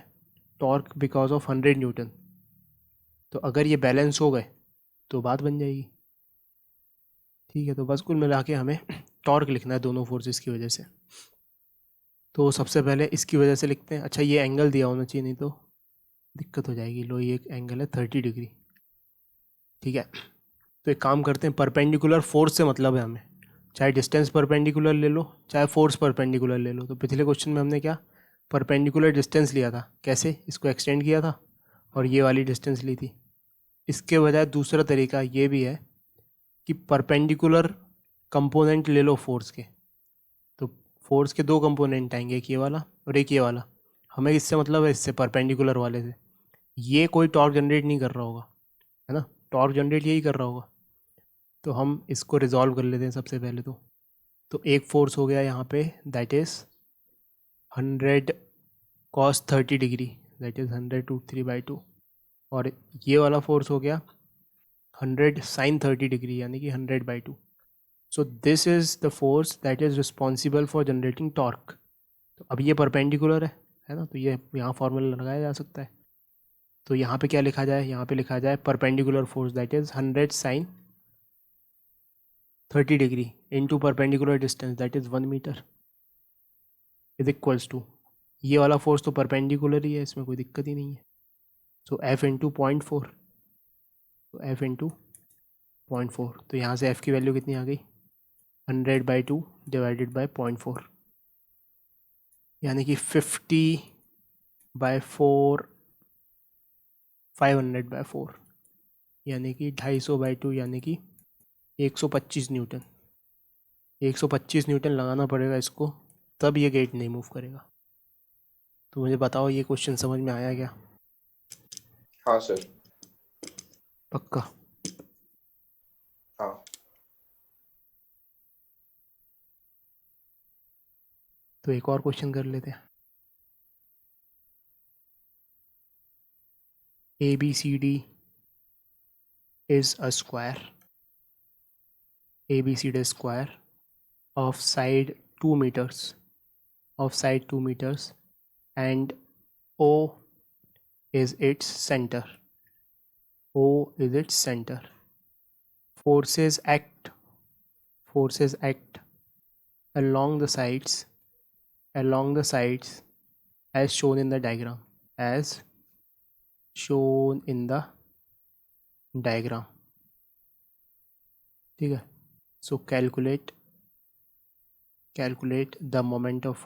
torque because of 100 Newton, तो अगर ये बैलेंस हो गए तो बात बन जाएगी, ठीक है। तो बस कुल मिला के हमें टॉर्क लिखना है दोनों फोर्सेस की वजह से। तो सबसे पहले इसकी वजह से लिखते हैं। अच्छा, ये एंगल दिया होना चाहिए, नहीं तो दिक्कत हो जाएगी। लो, ये एक एंगल है 30 डिग्री, ठीक है। तो एक काम करते हैं, परपेंडिकुलर फोर्स से मतलब है हमें, चाहे डिस्टेंस परपेंडिकुलर ले लो चाहे फोर्स परपेंडिकुलर ले लो। तो पिछले क्वेश्चन में हमने क्या परपेंडिकुलर डिस्टेंस लिया था, कैसे इसको एक्सटेंड किया था और ये वाली डिस्टेंस ली थी। इसके बजाय दूसरा तरीका ये भी है कि परपेंडिकुलर कंपोनेंट ले लो फोर्स के। तो फोर्स के दो कंपोनेंट आएंगे, एक ये वाला और एक ये वाला। हमें इससे मतलब है, इससे परपेंडिकुलर वाले से ये कोई टॉर्क जनरेट नहीं कर रहा होगा, है ना, टॉर्क जनरेट यही कर रहा होगा। तो हम इसको रिजॉल्व कर लेते हैं सबसे पहले। तो एक फोर्स हो गया यहाँ पे, that is 100 cos 30 degree, that is 100 √ 3/2। और ये वाला फोर्स हो गया 100 sin 30 डिग्री, यानी कि 100/2। So this is the force that is responsible for generating torque. तो अब ये परपेंडिकुलर है ना, तो ये यहाँ फॉर्मूला लगाया जा सकता है। तो यहाँ पे क्या लिखा जाए, यहाँ पे लिखा जाए perpendicular force that is 100 sin 30 degree into perpendicular distance that is 1 metre is equals to, ये वाला फोर्स तो परपेंडिकुलर ही है, इसमें कोई दिक्कत ही नहीं है। सो F इंटू 0.4, तो F इंटू 0.4, तो यहाँ से F की वैल्यू कितनी आ गई, 100/2 डिवाइडेड बाई 0.4, यानी कि 50/4, 500/4, यानी कि 250/2, यानी कि 125 न्यूटन। 125 न्यूटन लगाना पड़ेगा इसको, तब ये गेट नहीं मूव करेगा। तो मुझे बताओ, ये क्वेश्चन समझ में आया क्या? हाँ सर। पक्का? हाँ। तो एक और क्वेश्चन कर लेते हैं। ABCD is a square. ABCD is square of side 2 meters, and O is its center. O is its center. Forces act along the sides as shown in the diagram. As shown in the diagram. ठीक है? So calculate the moment of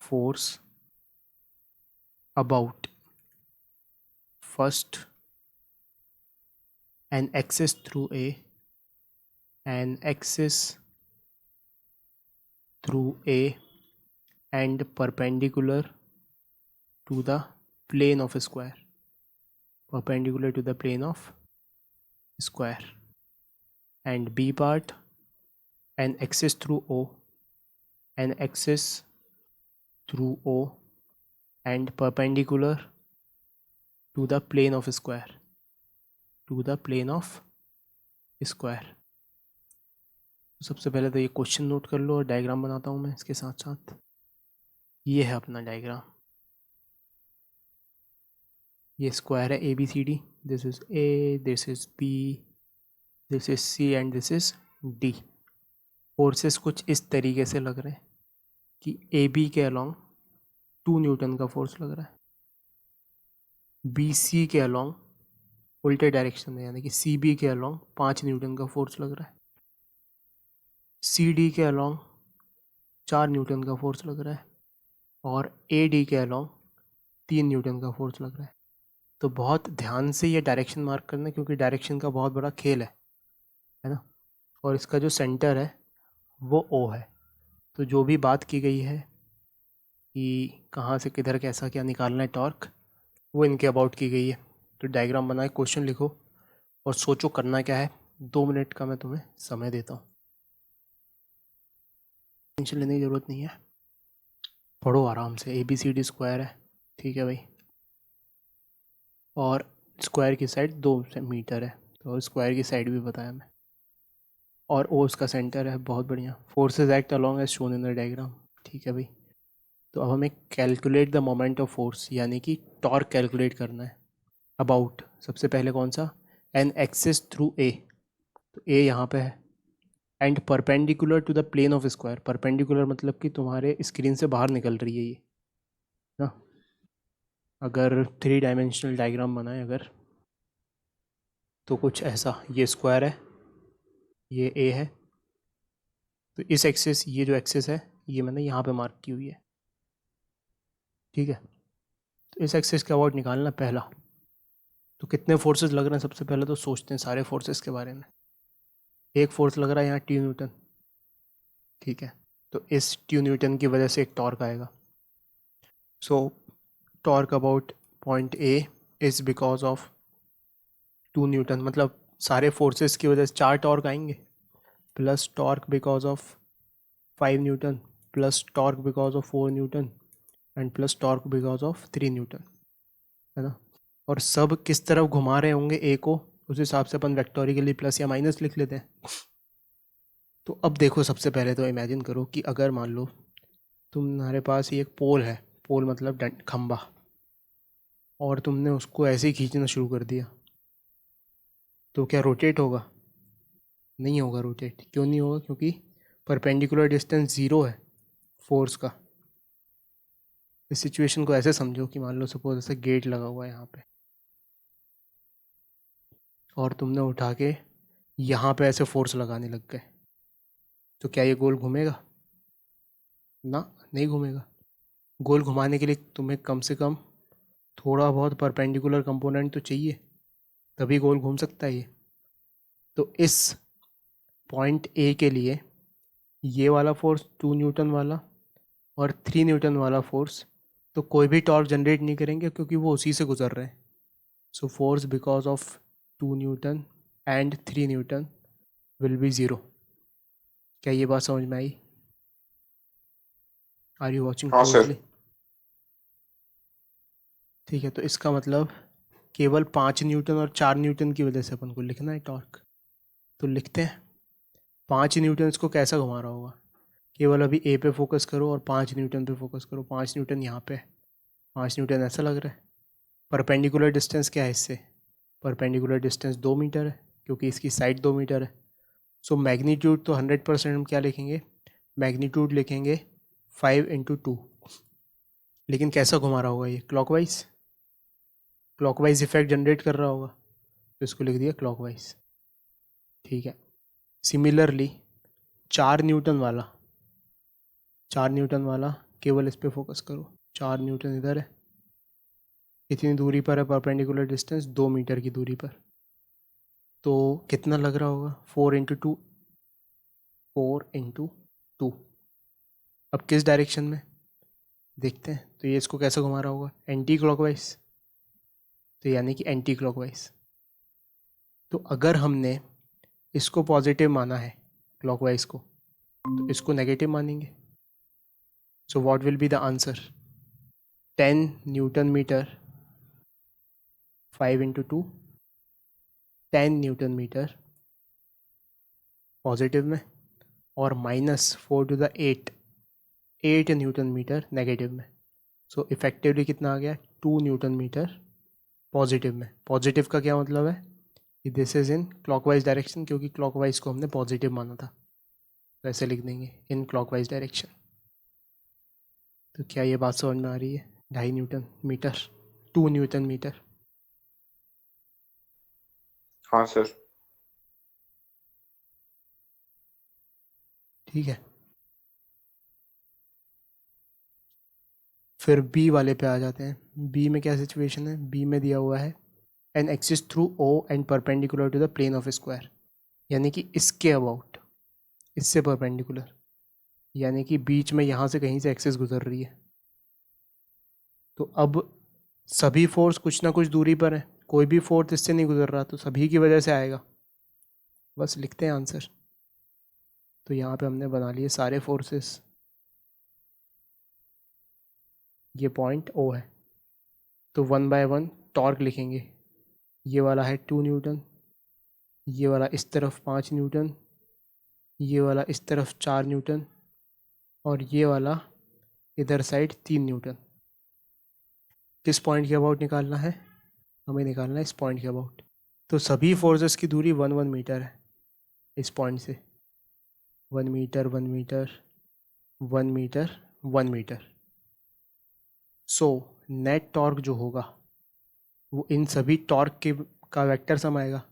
force about first an axis through A and perpendicular to the plane of a square. And B part, an axis through O and perpendicular to the plane of a square. सबसे पहले तो ये question note कर लो और diagram बनाता हूँ मैं इसके साथ साथ। ये है अपना डायग्राम। ये स्क्वायर है ABCD, this is A, this is B, this is C and this is D। Forces कुछ इस तरीके से लग रहे हैं कि AB के अलॉन्ग 2 न्यूटन का फोर्स लग रहा है, BC के अलॉन्ग उल्टे डायरेक्शन में यानी कि CB के अलॉन्ग 5 न्यूटन का फोर्स लग रहा है, CD के अलॉन्ग 4 न्यूटन का फोर्स लग रहा है और AD के अलॉन्ग 3 न्यूटन का फोर्स लग रहा है। तो बहुत ध्यान से ये डायरेक्शन मार्क करना क्योंकि डायरेक्शन का बहुत बड़ा खेल है ना। और इसका जो सेंटर है वो O है। तो जो भी बात की गई है कि कहाँ से किधर कैसा क्या निकालना है टॉर्क, वो इनके अबाउट की गई है। तो डायग्राम बनाए, क्वेश्चन लिखो और सोचो करना क्या है। 2 मिनट का मैं तुम्हें समय देता हूँ, टेंशन लेने की ज़रूरत नहीं है, पढ़ो आराम से। ABCD स्क्वायर है, ठीक है भाई, और स्क्वायर की साइड 2 मीटर है, तो स्क्वायर की साइड भी बताया मैं, और O उसका सेंटर है। बहुत बढ़िया। Forces act along as shown in the diagram, ठीक है भाई। तो अब हमें calculate the moment of force यानी कि टॉर्क कैलकुलेट करना है। अबाउट सबसे पहले कौन सा, एन एक्सिस थ्रू A, तो A यहाँ पे है, and perpendicular to the plane of square. परपेंडिकुलर मतलब कि तुम्हारे स्क्रीन से बाहर निकल रही है ये ना। अगर 3 डायमेंशनल डायग्राम बनाए अगर, तो कुछ ऐसा, ये स्क्वायर है, ये A है, तो इस एक्सिस, ये जो एक्सिस है ये मैंने यहाँ पे मार्क की हुई है, ठीक है। तो इस एक्सिस का अबाउट निकालना पहला। तो कितने फोर्सेस लग रहे हैं सबसे पहले तो सोचते हैं सारे फोर्सेस के बारे में। एक फोर्स लग रहा है यहाँ T न्यूटन, ठीक है। तो इस T न्यूटन की वजह से एक टॉर्क आएगा। So torque about point A is because of 2 Newton, मतलब सारे फोर्सेस की वजह से 4 टॉर्क आएंगे, plus torque because of 5 newton, plus torque because of 4 Newton, and plus torque because of 3 Newton, है ना। और सब किस तरफ घुमा रहे होंगे A को, उस हिसाब से अपन वेक्टोरिकली प्लस या माइनस लिख लेते हैं। तो अब देखो, सबसे पहले तो इमेजिन करो कि अगर मान लो तुम्हारे पास ये एक पोल है, पोल मतलब खंबा, और तुमने उसको ऐसे ही खींचना शुरू कर दिया, तो क्या रोटेट होगा? नहीं होगा रोटेट। क्यों नहीं होगा? क्योंकि परपेंडिकुलर डिस्टेंस 0 है फोर्स का। इस सिचुएशन को ऐसे समझो कि मान लो सपोज ऐसे गेट लगा हुआ है यहाँ पे, और तुमने उठा के यहाँ पे ऐसे फोर्स लगाने लग गए, तो क्या ये गोल घूमेगा? ना, नहीं घूमेगा। गोल घुमाने के लिए तुम्हें कम से कम थोड़ा बहुत परपेंडिकुलर कंपोनेंट तो चाहिए, तभी गोल घूम सकता है ये। तो इस पॉइंट A के लिए ये वाला फोर्स 2 न्यूटन वाला और 3 न्यूटन वाला फोर्स तो कोई भी टॉर्क जनरेट नहीं करेंगे क्योंकि वो उसी से गुजर रहे हैं. So force because of 2 Newton and 3 Newton will be zero. क्या ये बात समझ में आई? आर यू वॉचिंग हाँ सर. क्लोजली? ठीक है, तो इसका मतलब केवल 5 न्यूटन और 4 न्यूटन की वजह से अपन को लिखना है टॉर्क. तो लिखते हैं. 5 न्यूटन इसको कैसा घुमा रहा होगा? केवल अभी ए पे फोकस करो और 5 न्यूटन पे फोकस करो. 5 न्यूटन यहाँ पे, 5 न्यूटन ऐसा लग रहा है. परपेंडिकुलर डिस्टेंस क्या है इससे? परपेंडिकुलर डिस्टेंस 2 मीटर है क्योंकि इसकी साइड 2 मीटर है. सो मैग्नीट्यूड तो 100% हम क्या लिखेंगे? मैग्नीट्यूड लिखेंगे 5 × 2. लेकिन कैसा घुमा रहा होगा ये? क्लॉकवाइज. क्लॉकवाइज इफेक्ट जनरेट कर रहा होगा तो इसको लिख दिया क्लॉकवाइज. ठीक है. सिमिलरली 4 न्यूटन वाला, 4 न्यूटन वाला केवल इस पे फोकस करो. 4 न्यूटन इधर है. कितनी दूरी पर है परपेंडिकुलर डिस्टेंस? 2 मीटर की दूरी पर. तो कितना लग रहा होगा? 4 × 2. 4 × 2. अब किस डायरेक्शन में देखते हैं. तो ये इसको कैसे घुमा रहा होगा? Anti clockwise. तो यानी कि एंटी क्लॉकवाइज. तो अगर हमने इसको पॉजिटिव माना है क्लॉकवाइज को, तो इसको नेगेटिव मानेंगे. So what will be the answer? 10 newton metre 5 × 2, 10 newton metre positive में और -4⁸ 8 न्यूटन मीटर नेगेटिव में. सो इफेक्टिवली कितना आ गया? 2 न्यूटन मीटर पॉजिटिव में. पॉजिटिव का क्या मतलब है कि this is in clockwise direction, क्योंकि क्लॉकवाइज को हमने पॉजिटिव माना था. तो ऐसे लिख देंगे इन क्लॉकवाइज डायरेक्शन. तो क्या ये बात समझ में आ रही है? 2.5 न्यूटन मीटर, 2 न्यूटन मीटर. हाँ सर. ठीक है. फिर बी वाले पे आ जाते हैं. बी में क्या सिचुएशन है? बी में दिया हुआ है an axis through O and perpendicular to the plane of square. यानी कि इसके अबाउट, इससे परपेंडिकुलर, यानी कि बीच में यहाँ से कहीं से एक्सिस गुजर रही है. तो अब सभी फोर्स कुछ ना कुछ दूरी पर है. कोई भी फोर्स इससे नहीं गुजर रहा तो सभी की वजह से आएगा. बस लिखते हैं आंसर. तो यहाँ पे हमने बना लिए सारे फोर्सेस. ये पॉइंट ओ है तो 1/1 टॉर्क लिखेंगे. ये वाला है 2 न्यूटन, ये वाला इस तरफ 5 न्यूटन, ये वाला इस तरफ 4 न्यूटन और ये वाला इधर साइड 3 न्यूटन. किस पॉइंट के अबाउट निकालना है? हमें निकालना है इस पॉइंट के अबाउट. तो सभी फोर्सेस की दूरी 1 मीटर है इस पॉइंट से. 1 metre 1 metre 1 metre 1 metre. So net torque जो होगा वो इन सभी टॉर्क के का वेक्टर सम आएगा.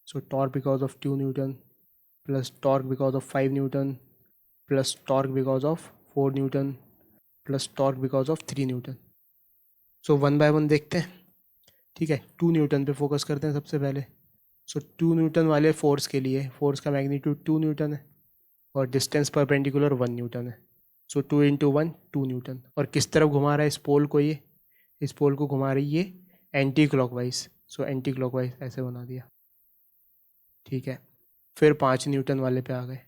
So torque because of 2 newton plus torque because of 5 newton plus torque because of 4 newton plus torque because of 3 newton. So 1/1 देखते हैं. ठीक है. 2 न्यूटन पे फोकस करते हैं सबसे पहले. सो 2 न्यूटन वाले फोर्स के लिए फोर्स का मैग्नीट्यूड 2 न्यूटन है और डिस्टेंस परपेंडिकुलर 1 न्यूटन है. सो 2 × 1 2 न्यूटन. और किस तरफ घुमा रहा है इस पोल को? ये इस पोल को घुमा रही है anti clockwise. So anti clockwise ऐसे बना दिया. ठीक है. फिर 5 न्यूटन वाले पे आ गए.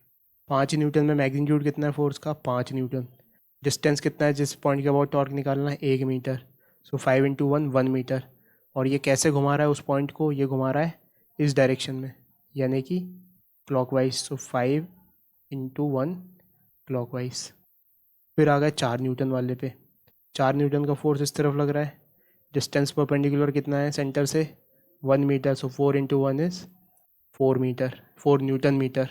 5 न्यूटन में मैग्नीट्यूड कितना है फोर्स का? 5 न्यूटन. डिस्टेंस कितना है जिस पॉइंट के अबाउट टॉर्क निकालना है? 1 मीटर. सो 5 × 1 1 मीटर. और ये कैसे घुमा रहा है उस पॉइंट को? ये घुमा रहा है इस डायरेक्शन में यानी कि क्लॉकवाइज. सो 5 × 1 क्लॉकवाइज. फिर आ गए 4 न्यूटन वाले पे. 4 न्यूटन का फोर्स इस तरफ लग रहा है. डिस्टेंस परपेंडिकुलर कितना है सेंटर से? 1 metre. So 4 × 1 is 4 metre, 4 newton metre.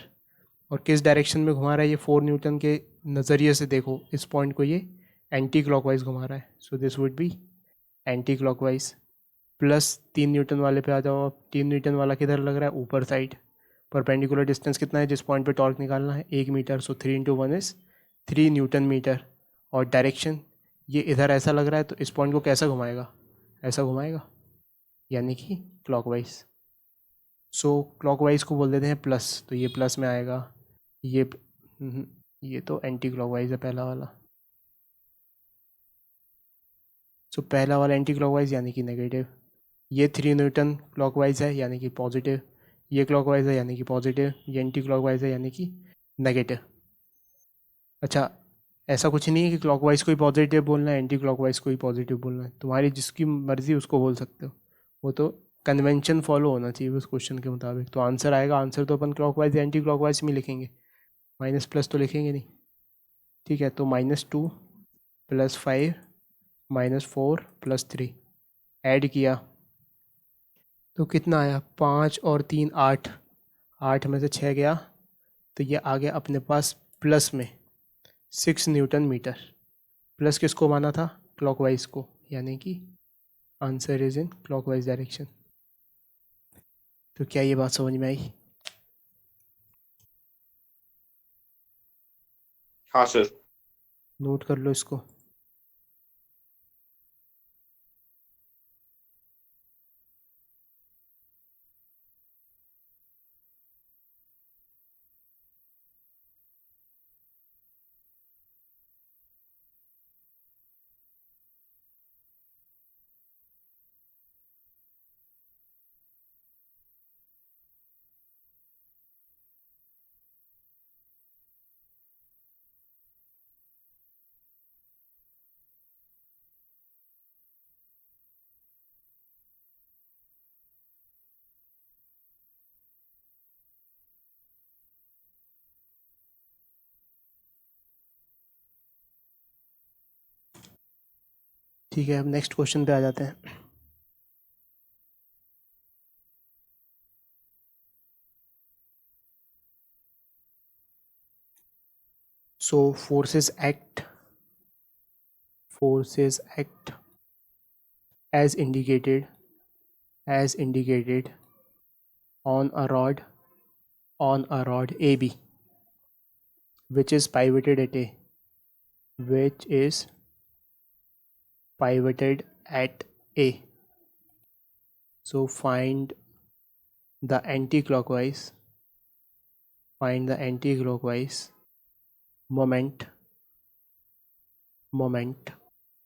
और किस डायरेक्शन में घुमा रहा है ये? 4 न्यूटन के नज़रिए से देखो इस पॉइंट को ये एंटी क्लॉकवाइज घुमा रहा है. So this would be anti clockwise. Plus 3 Newton वाले पे आ जाओ आप. 3 न्यूटन वाला किधर लग रहा है? ऊपर साइड. परपेंडिकुलर डिस्टेंस कितना है जिस पॉइंट पे टॉर्क निकालना है? 1 metre. So 3 × 1 is 3 newton metre. और डायरेक्शन ये इधर ऐसा लग रहा है तो इस पॉइंट को कैसा घुमाएगा? ऐसा घुमाएगा यानी कि क्लॉकवाइज. सो क्लॉकवाइज को बोल देते हैं प्लस. तो ये प्लस में आएगा. ये तो एंटी क्लॉकवाइज है पहला वाला. सो पहला वाला एंटी क्लॉकवाइज यानी कि नेगेटिव, ये 3 न्यूटन क्लॉकवाइज है यानी कि पॉजिटिव, ये क्लॉकवाइज है यानी कि पॉजिटिव, ये एंटी क्लॉकवाइज है यानी कि नेगेटिव। अच्छा, ऐसा कुछ नहीं है कि क्लॉकवाइज को ही पॉजिटिव बोलना है, एंटी क्लॉकवाइज को ही पॉजिटिव बोलना है, तुम्हारी जिसकी मर्जी उसको बोल सकते हो, वो तो कन्वेंशन फॉलो होना चाहिए उस क्वेश्चन के मुताबिक। तो आंसर आएगा, आंसर तो अपन क्लॉकवाइज या एंटी क्लॉकवाइज में लिखेंगे, माइनस प्लस तो लिखेंगे नहीं। ठीक है, तो -2 + 5 -4 + 3 ऐड किया तो कितना आया, 5 और 3 8, 8 में से 6 गया तो ये आ गया अपने पास प्लस में 6 न्यूटन मीटर। प्लस किसको माना था, क्लॉकवाइज को, यानी कि answer is in clockwise direction. तो क्या ये बात समझ में आई? हाँ सर। नोट कर लो इसको। ठीक है, अब नेक्स्ट क्वेश्चन पे आ जाते हैं। सो forces act as indicated on a rod AB which is pivoted at A. So find the anti-clockwise moment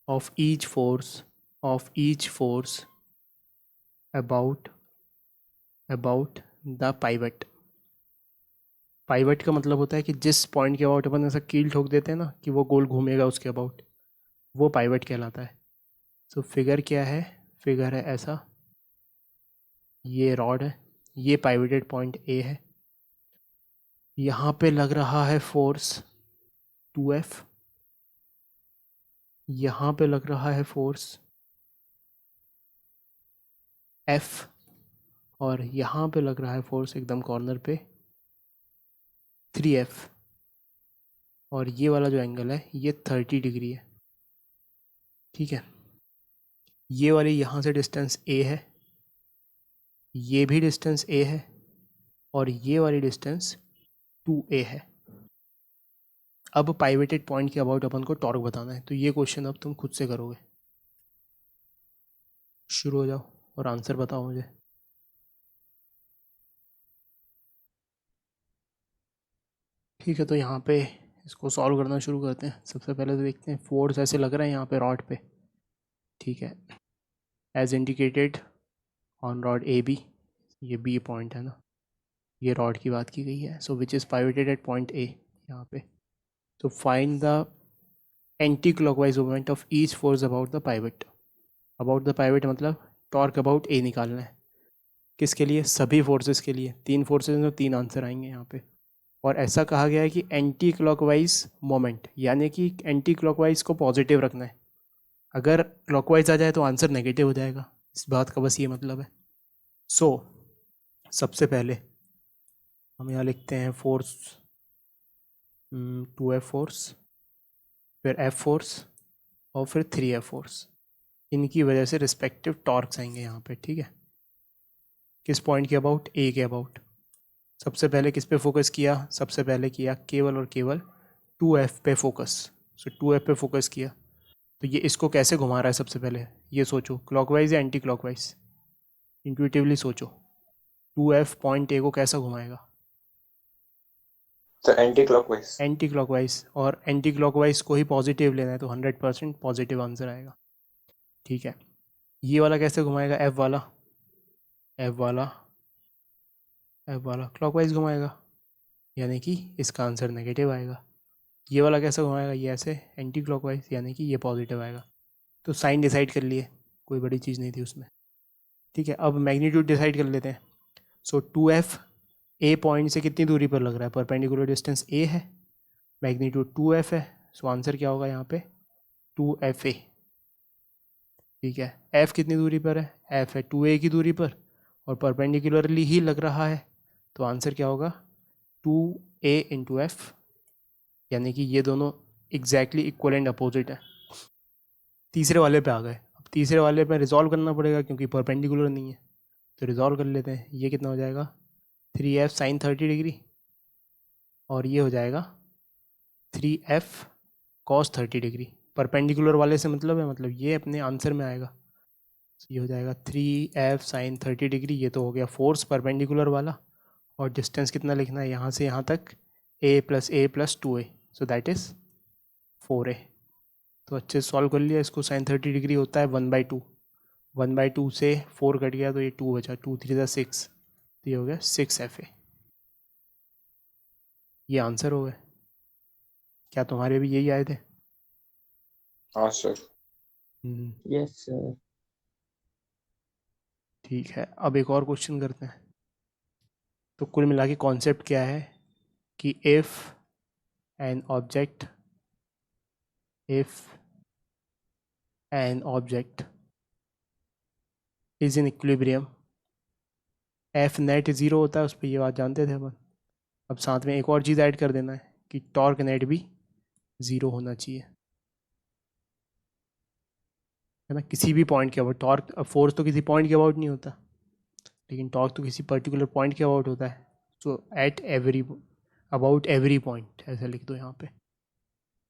of each force about the pivot. Pivot का मतलब होता है कि जिस पॉइंट के अबाउट अपन ऐसा कील ठोक देते हैं ना कि वो गोल घूमेगा उसके अबाउट, वो पाइवट कहलाता है। सो फिगर क्या है, फिगर है ऐसा, ये रॉड है, ये पाइवटेड पॉइंट ए है, यहाँ पे लग रहा है फोर्स 2F, यहाँ पे लग रहा है फोर्स F, और यहाँ पे लग रहा है फोर्स एकदम कॉर्नर पे 3F, और ये वाला जो एंगल है ये 30 डिग्री है। ठीक है, ये वाली यहाँ से डिस्टेंस A है, ये भी डिस्टेंस A है, और ये वाली डिस्टेंस 2A है। अब पाइवेटेड पॉइंट के अबाउट अपन को टॉर्क बताना है, तो ये क्वेश्चन अब तुम खुद से करोगे। शुरू हो जाओ और आंसर बताओ मुझे। ठीक है, तो यहाँ पे इसको सॉल्व करना शुरू करते हैं। सबसे पहले तो देखते हैं, फोर्स ऐसे लग रहा है यहाँ पे रॉड पे। ठीक है, as indicated on rod A B, ये बी पॉइंट है ना, ये रॉड की बात की गई है। So which is pivoted at point A यहाँ पे। तो find the anti clockwise movement of each force about the pivot. About the pivot मतलब टॉर्क अबाउट ए निकालना है। किसके लिए, सभी फोर्सेस के लिए। 3 फोर्सेस में तो 3 आंसर आएंगे यहाँ पे। और ऐसा कहा गया है कि एंटी क्लॉकवाइज मोमेंट, यानी कि एंटी क्लॉकवाइज को पॉजिटिव रखना है। अगर क्लॉकवाइज आ जाए तो आंसर नेगेटिव हो जाएगा, इस बात का बस ये मतलब है। सो सबसे पहले हम यहाँ लिखते हैं फोर्स 2F फोर्स, फिर F फोर्स, और फिर 3F फोर्स। इनकी वजह से रिस्पेक्टिव टॉर्क्स आएंगे यहाँ पे। ठीक है, किस पॉइंट के अबाउट, ए के अबाउट। सबसे पहले किस पे फोकस किया, सबसे पहले किया केवल और केवल 2F पे फोकस। सो 2F पे फोकस किया, तो ये इसको कैसे घुमा रहा है, सबसे पहले ये सोचो, क्लॉकवाइज या एंटी क्लॉकवाइज, इंट्यूटिवली सोचो। 2F पॉइंट ए को कैसा घुमाएगा, तो एंटी क्लॉकवाइज। एंटी क्लॉकवाइज, और एंटी क्लॉकवाइज को ही पॉजिटिव लेना है, तो 100% पॉजिटिव आंसर आएगा। ठीक है, ये वाला कैसे घुमाएगा, एफ वाला, एफ वाला, एफ वाला क्लॉकवाइज घुमाएगा, यानी कि इसका आंसर नेगेटिव आएगा। ये वाला कैसे घुमाएगा, ये ऐसे एंटी क्लॉकवाइज, यानी कि ये पॉजिटिव आएगा। तो साइन डिसाइड कर लिए, कोई बड़ी चीज़ नहीं थी उसमें। ठीक है, अब मैग्नीट्यूड डिसाइड कर लेते हैं। सो 2f ए पॉइंट से कितनी दूरी पर लग रहा है, परपेंडिकुलर डिस्टेंस ए है, मैग्नीट्यूड 2f है। सो आंसर क्या होगा यहाँ पे, 2fa। ठीक है, f कितनी दूरी पर है, f है 2a की दूरी पर और परपेंडिकुलरली ही लग रहा है, तो आंसर क्या होगा 2a इंटू एफ, यानी कि ये दोनों एग्जैक्टली इक्वल एंड अपोजिट है। तीसरे वाले पे आ गए, अब तीसरे वाले पे रिजॉल्व करना पड़ेगा क्योंकि परपेंडिकुलर नहीं है, तो रिजॉल्व कर लेते हैं। ये कितना हो जाएगा 3f साइन 30 डिग्री और ये हो जाएगा 3f कॉस 30 डिग्री। परपेंडिकुलर वाले से मतलब है, मतलब ये अपने आंसर में आएगा। ये हो जाएगा 3f साइन 30 डिग्री, ये तो हो गया फोर्स परपेंडिकुलर वाला, और डिस्टेंस कितना लिखना है यहाँ से यहाँ तक, a plus 2a, so that is 4a। तो अच्छे से सॉल्व कर लिया इसको। साइन 30 डिग्री होता है 1/2, 1/2 से 4 कट गया तो ये 2 बचा, 2 3 ज़ा 6, तो ये हो गया 6fa। ये आंसर हो गए। क्या तुम्हारे भी यही आए थे? हाँ सर। Yes sir. ठीक है, अब एक और क्वेश्चन करते हैं। तो कुल मिला के कॉन्सेप्ट क्या है कि if an object is in equilibrium, F net zero होता है उस पर, ये बात जानते थे अपन। अब साथ में एक और चीज़ ऐड कर देना है कि टॉर्क नेट भी ज़ीरो होना चाहिए, है ना, किसी भी पॉइंट के अबाउट। टॉर्क, फोर्स तो किसी पॉइंट के अबाउट नहीं होता, लेकिन टॉर्क तो किसी पर्टिकुलर पॉइंट के अबाउट होता है। So at every, about every point ऐसा लिख दो यहाँ पे,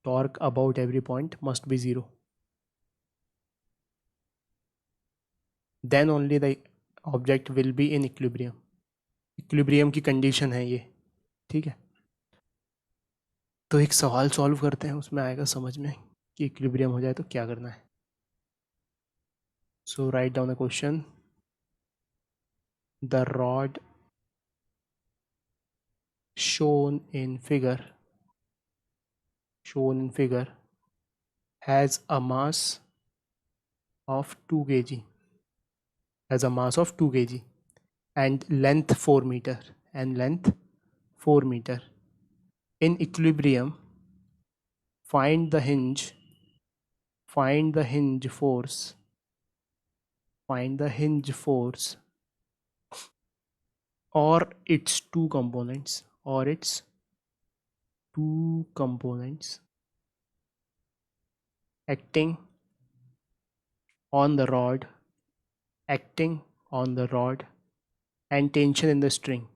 torque about every point must be zero, then only the object will be in equilibrium. Equilibrium की कंडीशन है ये, ठीक है। तो एक सवाल सॉल्व करते हैं, उसमें आएगा समझ में कि इक्विलिब्रियम हो जाए तो क्या करना है। So write down the question, the rod shown in figure has a mass of 2 kg, and length 4 meter, in equilibrium. Find the hinge force or its two components acting on the rod and tension in the string,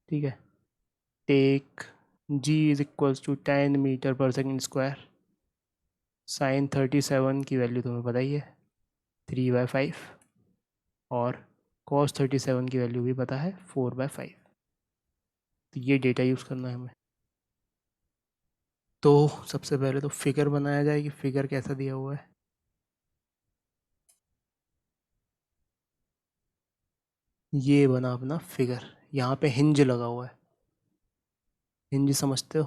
ठीक है। Take g is equals to 10 metre per second square, sine 37 की value तुम्हें पता ही है 3/5, और cos 37 की value भी पता है 4/5। तो ये डेटा यूज़ करना है हमें। तो सबसे पहले तो फिगर बनाया जाए कि फिगर कैसा दिया हुआ है। ये बना अपना फिगर, यहाँ पे हिंज लगा हुआ है, हिंज समझते हो,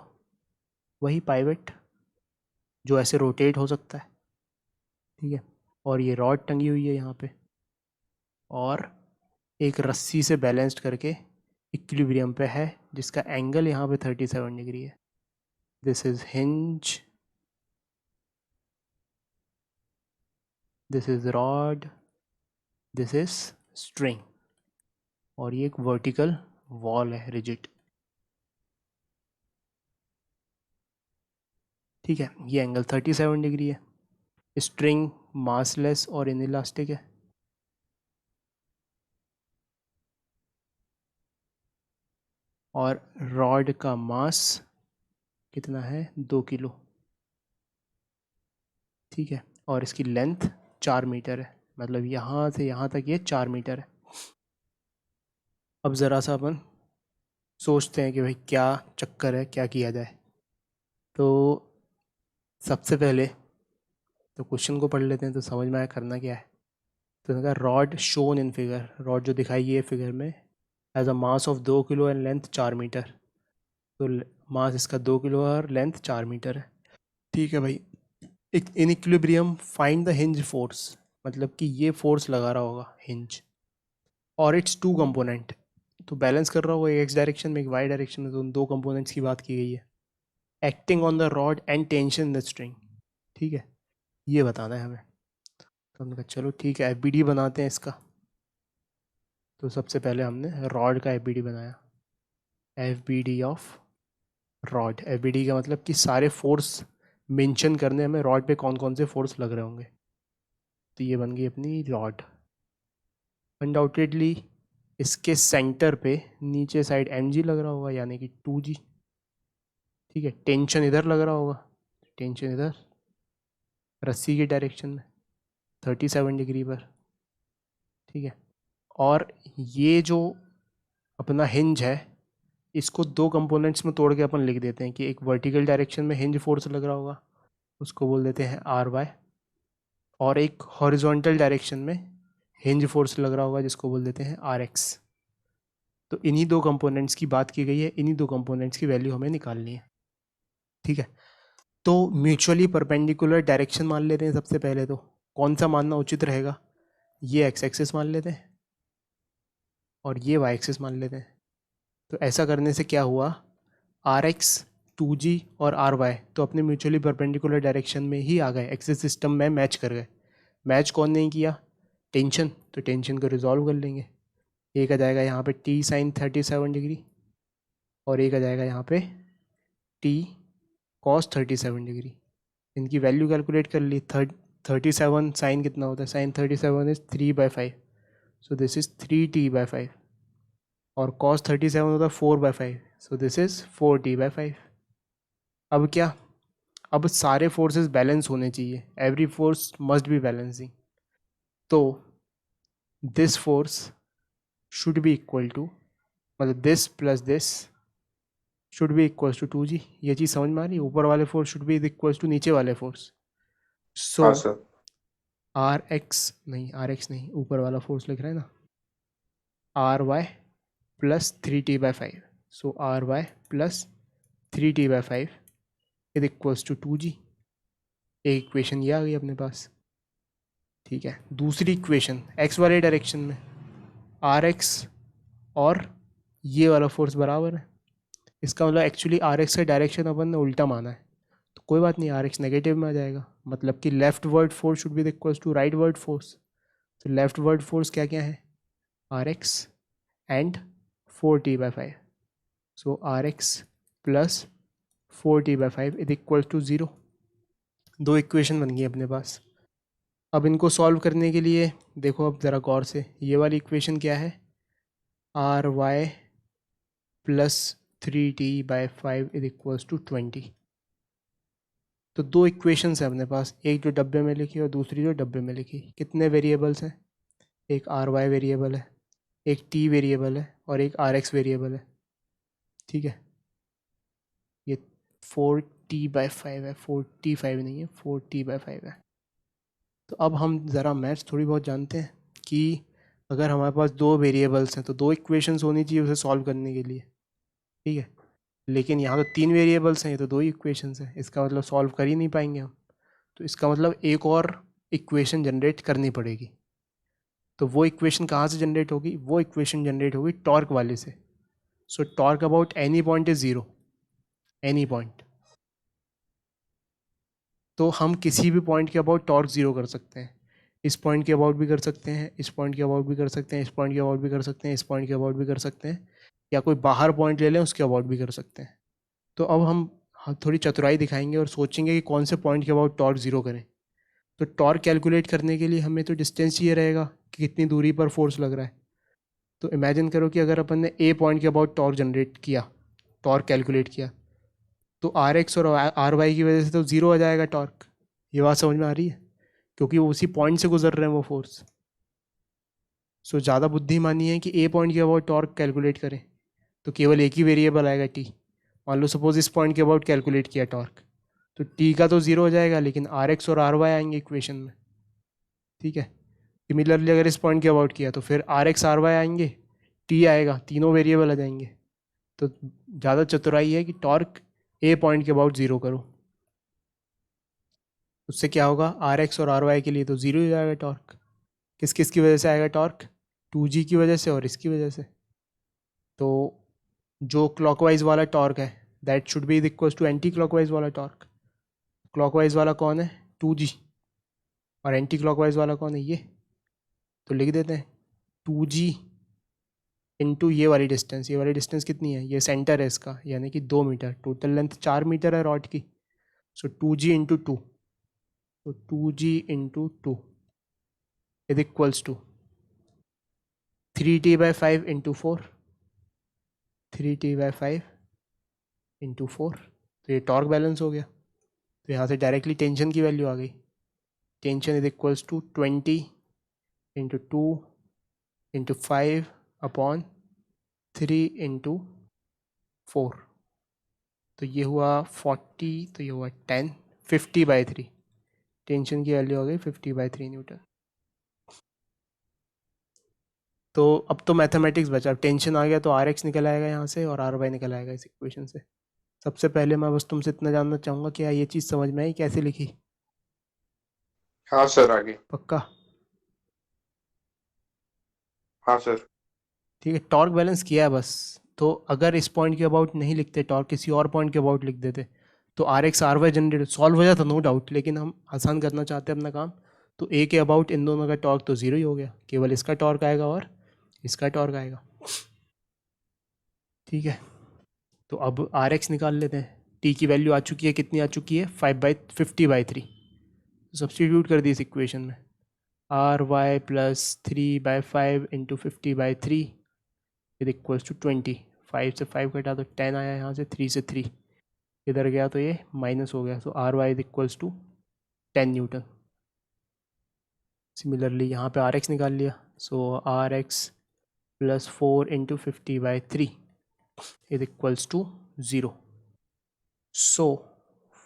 वही पाइवेट जो ऐसे रोटेट हो सकता है, ठीक है। और ये रॉड टंगी हुई है यहाँ पे, और एक रस्सी से बैलेंस्ड करके इक्विलिब्रियम पे है, जिसका एंगल यहाँ पे 37 डिग्री है। This is hinge, this is rod, this is string, और ये एक वर्टिकल वॉल है रिजिड, ठीक है। ये एंगल 37 डिग्री है। स्ट्रिंग मासलेस और इनइलास्टिक है, और रॉड का मास कितना है 2 किलो, ठीक है। और इसकी लेंथ 4 मीटर है, मतलब यहाँ से यहाँ तक ये 4 मीटर है। अब ज़रा सा अपन सोचते हैं कि भाई क्या चक्कर है, क्या किया जाए। तो सबसे पहले तो क्वेश्चन को पढ़ लेते हैं तो समझ में आया करना क्या है। तो उन्होंने कहा rod shown in figure, rod जो दिखाई है फिगर में, as a mass of 2 kilo and length 4 metre. तो मास इसका 2 किलो और लेंथ 4 मीटर है। ठीक है भाई, एक in equilibrium find the hinge force, मतलब कि ये फोर्स लगा रहा होगा हिंज, और इट्स टू कंपोनेंट, तो बैलेंस कर रहा होगा एक एक्स डायरेक्शन में एक वाई डायरेक्शन में, तो उन दो कंपोनेंट्स की बात की गई है। Acting on the rod and tension in the string, ठीक है, ये बताना है हमें। तो हमने कहा चलो ठीक है, एफ बनाते हैं इसका। तो सबसे पहले हमने रॉड का एफ बनाया, एफ ऑफ रॉड। एफ का मतलब कि सारे फोर्स मेंशन करने हमें, रॉड पे कौन कौन से फोर्स लग रहे होंगे। तो ये बन गई अपनी रॉड। अनडाउटेडली इसके सेंटर पे नीचे साइड एम लग रहा होगा, यानी कि 2G। ठीक है, टेंशन इधर लग रहा होगा, टेंशन इधर रस्सी की डायरेक्शन में 37 डिग्री पर। ठीक है, और ये जो अपना हिंज है, इसको दो कंपोनेंट्स में तोड़ के अपन लिख देते हैं कि एक वर्टिकल डायरेक्शन में हिंज फोर्स लग रहा होगा, उसको बोल देते हैं RY, और एक हॉरिजॉन्टल डायरेक्शन में हिंज फोर्स लग रहा होगा जिसको बोल देते हैं RX। तो इन्हीं दो कंपोनेंट्स की बात की गई है, इन्हीं दो कंपोनेंट्स की वैल्यू हमें निकालनी है। ठीक है, तो म्यूचुअली परपेंडिकुलर डायरेक्शन मान लेते हैं सबसे पहले। तो कौन सा मानना उचित रहेगा, ये एक्स एक्सिस मान लेते हैं और ये वाई एक्सिस मान लेते हैं। तो ऐसा करने से क्या हुआ, RX 2G और RY तो अपने म्यूचुअली परपेंडिकुलर डायरेक्शन में ही आ गए, एक्सिस सिस्टम में मैच कर गए। मैच कौन नहीं किया, टेंशन, तो टेंशन को रिजॉल्व कर लेंगे। एक आ जाएगा यहाँ पे T sin 37 डिग्री, और एक आ जाएगा यहाँ पे T cos 37 डिग्री। इनकी वैल्यू कैलकुलेट कर ली। 37 साइन कितना होता है, sine 37 is 3/5, so this is 3T/5, और cos 37 होता है 4/5, सो दिस इज 4T/5। अब क्या, अब सारे फोर्सेस बैलेंस होने चाहिए, every force must be balancing. तो this force should be equal to, मतलब this plus this should be equal to 2G। ये चीज़ समझ में आ रही है, ऊपर वाले force should be equal to नीचे वाले फोर्स। सो हाँ सर। RX नहीं, ऊपर वाला फोर्स लिख रहे हैं ना, RY plus 3T/5, so RY plus 3T/5 is equals to 2G। एक इक्वेशन ये आ गई अपने पास। ठीक है, दूसरी इक्वेशन एक्स वाले डायरेक्शन में RX और ये वाला फोर्स बराबर है। इसका मतलब एक्चुअली RX का डायरेक्शन अपन ने उल्टा माना है, तो कोई बात नहीं, RX नेगेटिव में आ जाएगा, मतलब कि leftward force should be equals to rightward force. तो लेफ्ट वर्ड फोर्स क्या क्या है, RX and 4T/5, so RX plus 4T/5 is equal to 0। दो इक्वेशन बन गई अपने पास। अब इनको सॉल्व करने के लिए देखो अब ज़रा गौर से, ये वाली इक्वेशन क्या है, RY plus 3T/5 is equals to 20। तो दो इक्वेशंस है अपने पास, एक जो डब्बे में लिखी और दूसरी जो डब्बे में लिखी। कितने वेरिएबल्स हैं, एक RY वेरिएबल है, एक T वेरिएबल है, और एक RX वेरिएबल है। ठीक है, ये 4T/5 है, 4T5 नहीं है, 4T/5 है। तो अब हम ज़रा मैथ्स थोड़ी बहुत जानते हैं कि अगर हमारे पास दो वेरिएबल्स हैं तो दो इक्वेशंस होनी चाहिए उसे सॉल्व करने के लिए। ठीक है, लेकिन यहाँ तो तीन वेरिएबल्स हैं, ये तो दो ही इक्वेशंस हैं, इसका मतलब सॉल्व कर ही नहीं पाएंगे हम। तो इसका मतलब एक और इक्वेशन जनरेट करनी पड़ेगी। तो वो इक्वेशन कहाँ से जनरेट होगी, वो इक्वेशन जनरेट होगी टॉर्क वाले से। सो torque about any point is zero, any point. तो हम किसी भी पॉइंट के अबाउट टॉर्क ज़ीरो कर सकते हैं, इस पॉइंट के अबाउट भी कर सकते हैं, इस पॉइंट के अबाउट भी कर सकते हैं, इस पॉइंट के अबाउट भी कर सकते हैं, इस पॉइंट के अबाउट भी कर सकते हैं, या कोई बाहर पॉइंट ले लें उसके अबाउट भी कर सकते हैं। तो अब हम थोड़ी चतुराई दिखाएंगे और सोचेंगे कि कौन से पॉइंट के अबाउट टॉर्क ज़ीरो करें। तो टॉर्क कैलकुलेट करने के लिए हमें तो डिस्टेंस चाहिए रहेगा कि कितनी दूरी पर फोर्स लग रहा है। तो इमेजिन करो कि अगर अपन ने ए पॉइंट के अबाउट टॉर्क जनरेट किया, टॉर्क कैलकुलेट किया, तो RX और RY की वजह से तो ज़ीरो आ जाएगा टॉर्क। ये बात समझ में आ रही है, क्योंकि वो उसी पॉइंट से गुजर रहे हैं वो फोर्स। सो ज़्यादा बुद्धिमानी है कि ए पॉइंट के अबाउट टॉर्क कैलकुलेट करें, तो केवल एक ही वेरिएबल आएगा टी। मान लो सपोज इस पॉइंट के अबाउट कैलकुलेट किया टॉर्क, तो टी का तो ज़ीरो हो जाएगा, लेकिन आर एक्स और आर वाई आएंगे इक्वेशन में, ठीक है। सिमिलरली अगर इस पॉइंट के अबाउट किया तो फिर आर एक्स आर वाई आएंगे, टी आएगा, तीनों वेरिएबल आ जाएंगे। तो ज़्यादा चतुराई है कि टॉर्क ए पॉइंट के अबाउट ज़ीरो करो, उससे क्या होगा, आर एक्स और आर वाई के लिए तो ज़ीरो ही जाएगा टॉर्क। किस किस की वजह से आएगा टॉर्क, 2g की वजह से और इसकी वजह से। तो जो क्लॉकवाइज वाला टॉर्क है that should be equals to anticlockwise वाला टॉर्क। क्लॉकवाइज वाला कौन है, 2g, और एंटी क्लॉकवाइज वाला कौन है, ये। तो लिख देते हैं 2g इंटू ये वाली डिस्टेंस, ये वाली डिस्टेंस कितनी है, ये सेंटर है इसका, यानी कि 2 मीटर, टोटल लेंथ 4 मीटर है रॉड की। सो 2g इंटू 2, तो 2g into 2 is equals to 3t/5 into 4, 3t/5 into 4। तो ये टॉर्क बैलेंस हो गया। तो यहाँ से डायरेक्टली टेंशन की वैल्यू आ गई, tension is equals to 20 into 2 into 5 upon 3 into 4। तो ये हुआ 40, तो ये हुआ 10, 50/3। टेंशन की वैल्यू आ गई 50/3 न्यूटन। तो अब तो मैथमेटिक्स बचा, अब टेंशन आ गया तो आर एक्स निकल आएगा यहाँ से और आर वाई निकल आएगा इस इक्वेशन से। सबसे पहले मैं बस तुमसे इतना जानना चाहूँगा कि ये चीज़ समझ में आई कैसे लिखी, हाँ सर, आगे। पक्का। हाँ सर। ठीक है, टॉर्क बैलेंस किया है बस। तो अगर इस पॉइंट के अबाउट नहीं लिखते टॉर्क, किसी और पॉइंट के अबाउट लिख देते, तो R X R Y generate solve हो जाता नो डाउट, लेकिन हम आसान करना चाहते हैं अपना काम। तो ए के अबाउट इन दोनों का टॉर्क तो ज़ीरो ही हो गया, केवल इसका टॉर्क आएगा और इसका टॉर्क आएगा, ठीक है। तो अब आर एक्स निकाल लेते हैं। टी की वैल्यू आ चुकी है, कितनी आ चुकी है, 50/3। सब्सटीट्यूट कर दी इस इक्वेशन में, R Y plus 3/5 into 50/3 is equals to 20। 5 से 5 कटा तो 10 आया, यहाँ से 3 से 3 इधर गया तो ये माइनस हो गया। So R Y is equals to 10 newton. Similarly यहाँ पे आर एक्स निकाल लिया, so R X plus 4 into 50/3 is equals to 0। So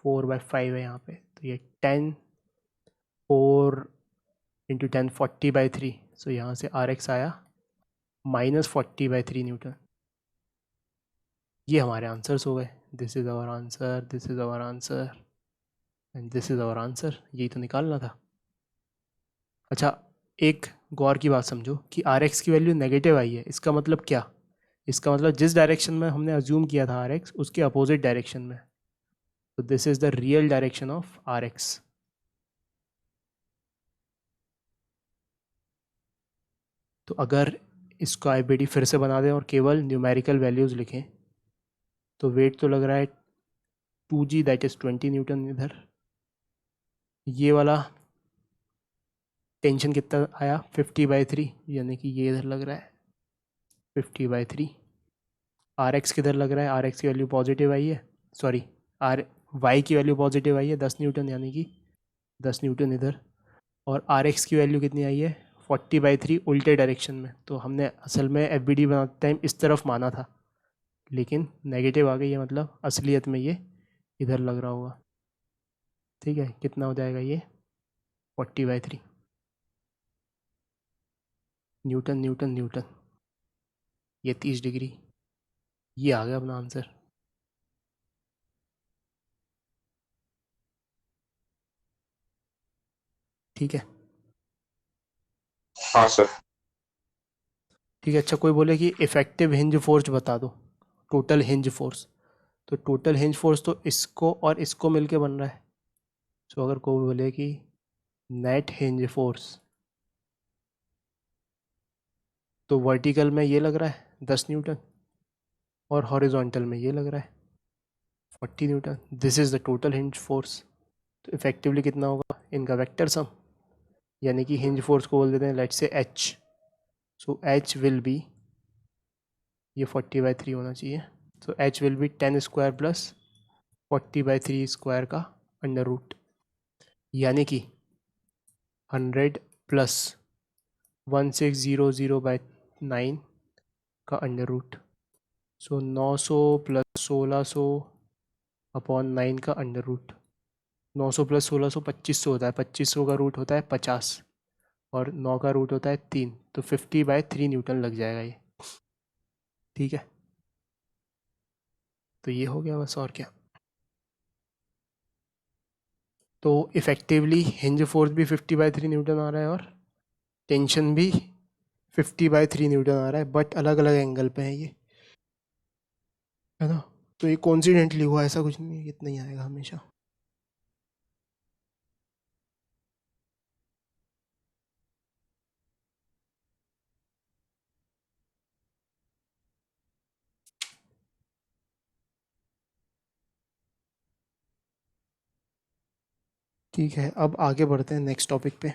4/5 है यहाँ पे, तो ये 10, 4 इंटू 10 40/3। सो यहाँ से आर एक्स आया -40/3 न्यूटन। ये हमारे आंसर्स हो गए। This is our answer, this is our answer and this is our answer. यही तो निकालना था। अच्छा, एक गौर की बात समझो कि आर एक्स की वैल्यू नेगेटिव आई है, इसका मतलब क्या, इसका मतलब जिस डायरेक्शन में हमने अज्यूम किया था आर एक्स, उसके अपोजिट डायरेक्शन में। तो this is the real direction of R X. तो अगर इसको आई फिर से बना दें और केवल न्यूमेरिकल वैल्यूज़ लिखें, तो वेट तो लग रहा है 2g दैट इज़ 20 न्यूटन इधर। ये वाला टेंशन कितना आया 50/3, यानी कि ये इधर लग रहा है 50/3। आर एक्स किधर लग रहा है, आर एक्स की वैल्यू पॉजिटिव आई है, सॉरी आर वाई की वैल्यू पॉजिटिव आई है 10 न्यूटन, यानी कि 10 न्यूटन इधर। और आर एक्स की वैल्यू कितनी आई है 40/3 उल्टे डायरेक्शन में। तो हमने असल में एफ बी डी बनाते टाइम इस तरफ माना था, लेकिन नेगेटिव आ गई है, मतलब असलियत में ये इधर लग रहा होगा, ठीक है। कितना हो जाएगा ये 40/3 न्यूटन न्यूटन न्यूटन, ये 30 डिग्री। ये आ गया अपना आंसर, ठीक है। हाँ सर। ठीक है, अच्छा कोई बोले कि इफेक्टिव हिंज फोर्स बता दो, टोटल हिंज फोर्स। तो टोटल हिंज फोर्स तो इसको और इसको मिलके बन रहा है। सो अगर कोई बोले कि नेट हिंज फोर्स, तो वर्टिकल में ये लग रहा है 10 न्यूटन और हॉरिजॉन्टल में ये लग रहा है 40 Newton. This is the total hinge force. तो इफेक्टिवली कितना होगा, इनका वेक्टर सम, यानी कि हिंज फोर्स को बोल देते हैं let's say H. So H will be, ये 40/3 होना चाहिए। So H will be 10 square plus 40/3 square का अंडर रूट, यानी कि 100 प्लस 1600/9 का अंडर रूट। सो 900 प्लस 1600 अपॉन 9 का अंडर रूट। 900 प्लस 1600 2500 होता है, 2500 का रूट होता है 50 और 9 का रूट होता है 3, तो 50/3 न्यूटन लग जाएगा ये। ठीक है, तो ये हो गया बस, और क्या। तो इफ़ेक्टिवली हिंज फोर्स भी 50/3 न्यूटन आ रहा है और टेंशन भी 50/3 न्यूटन आ रहा है, बट अलग अलग एंगल पे है ये, है ना। तो ये कॉन्सिडेंटली हुआ, ऐसा कुछ नहीं है, इतना ही आएगा हमेशा। ठीक है, अब आगे बढ़ते हैं नेक्स्ट टॉपिक पे।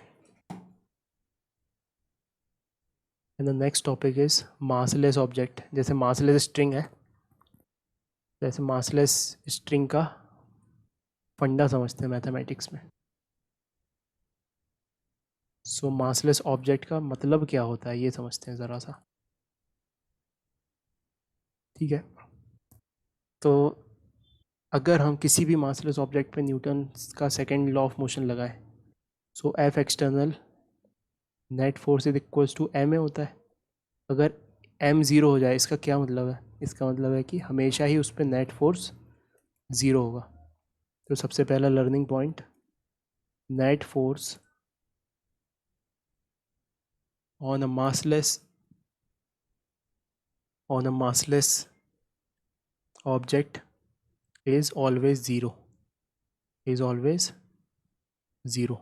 And the next topic is massless object. जैसे मासलेस स्ट्रिंग है, जैसे मासलेस स्ट्रिंग का फंडा समझते हैं मैथमेटिक्स में। सो मासलेस ऑब्जेक्ट का मतलब क्या होता है ये समझते हैं ज़रा सा। ठीक है, तो अगर हम किसी भी मासलेस ऑब्जेक्ट पे न्यूटन का सेकंड लॉ ऑफ मोशन लगाएं, so F external net force is equals to M A होता है। अगर एम ज़ीरो हो जाए, इसका क्या मतलब है? इसका मतलब है कि हमेशा ही उस पर नेट फोर्स ज़ीरो होगा। तो सबसे पहला learning point, net force on a massless object is always zero, is always zero।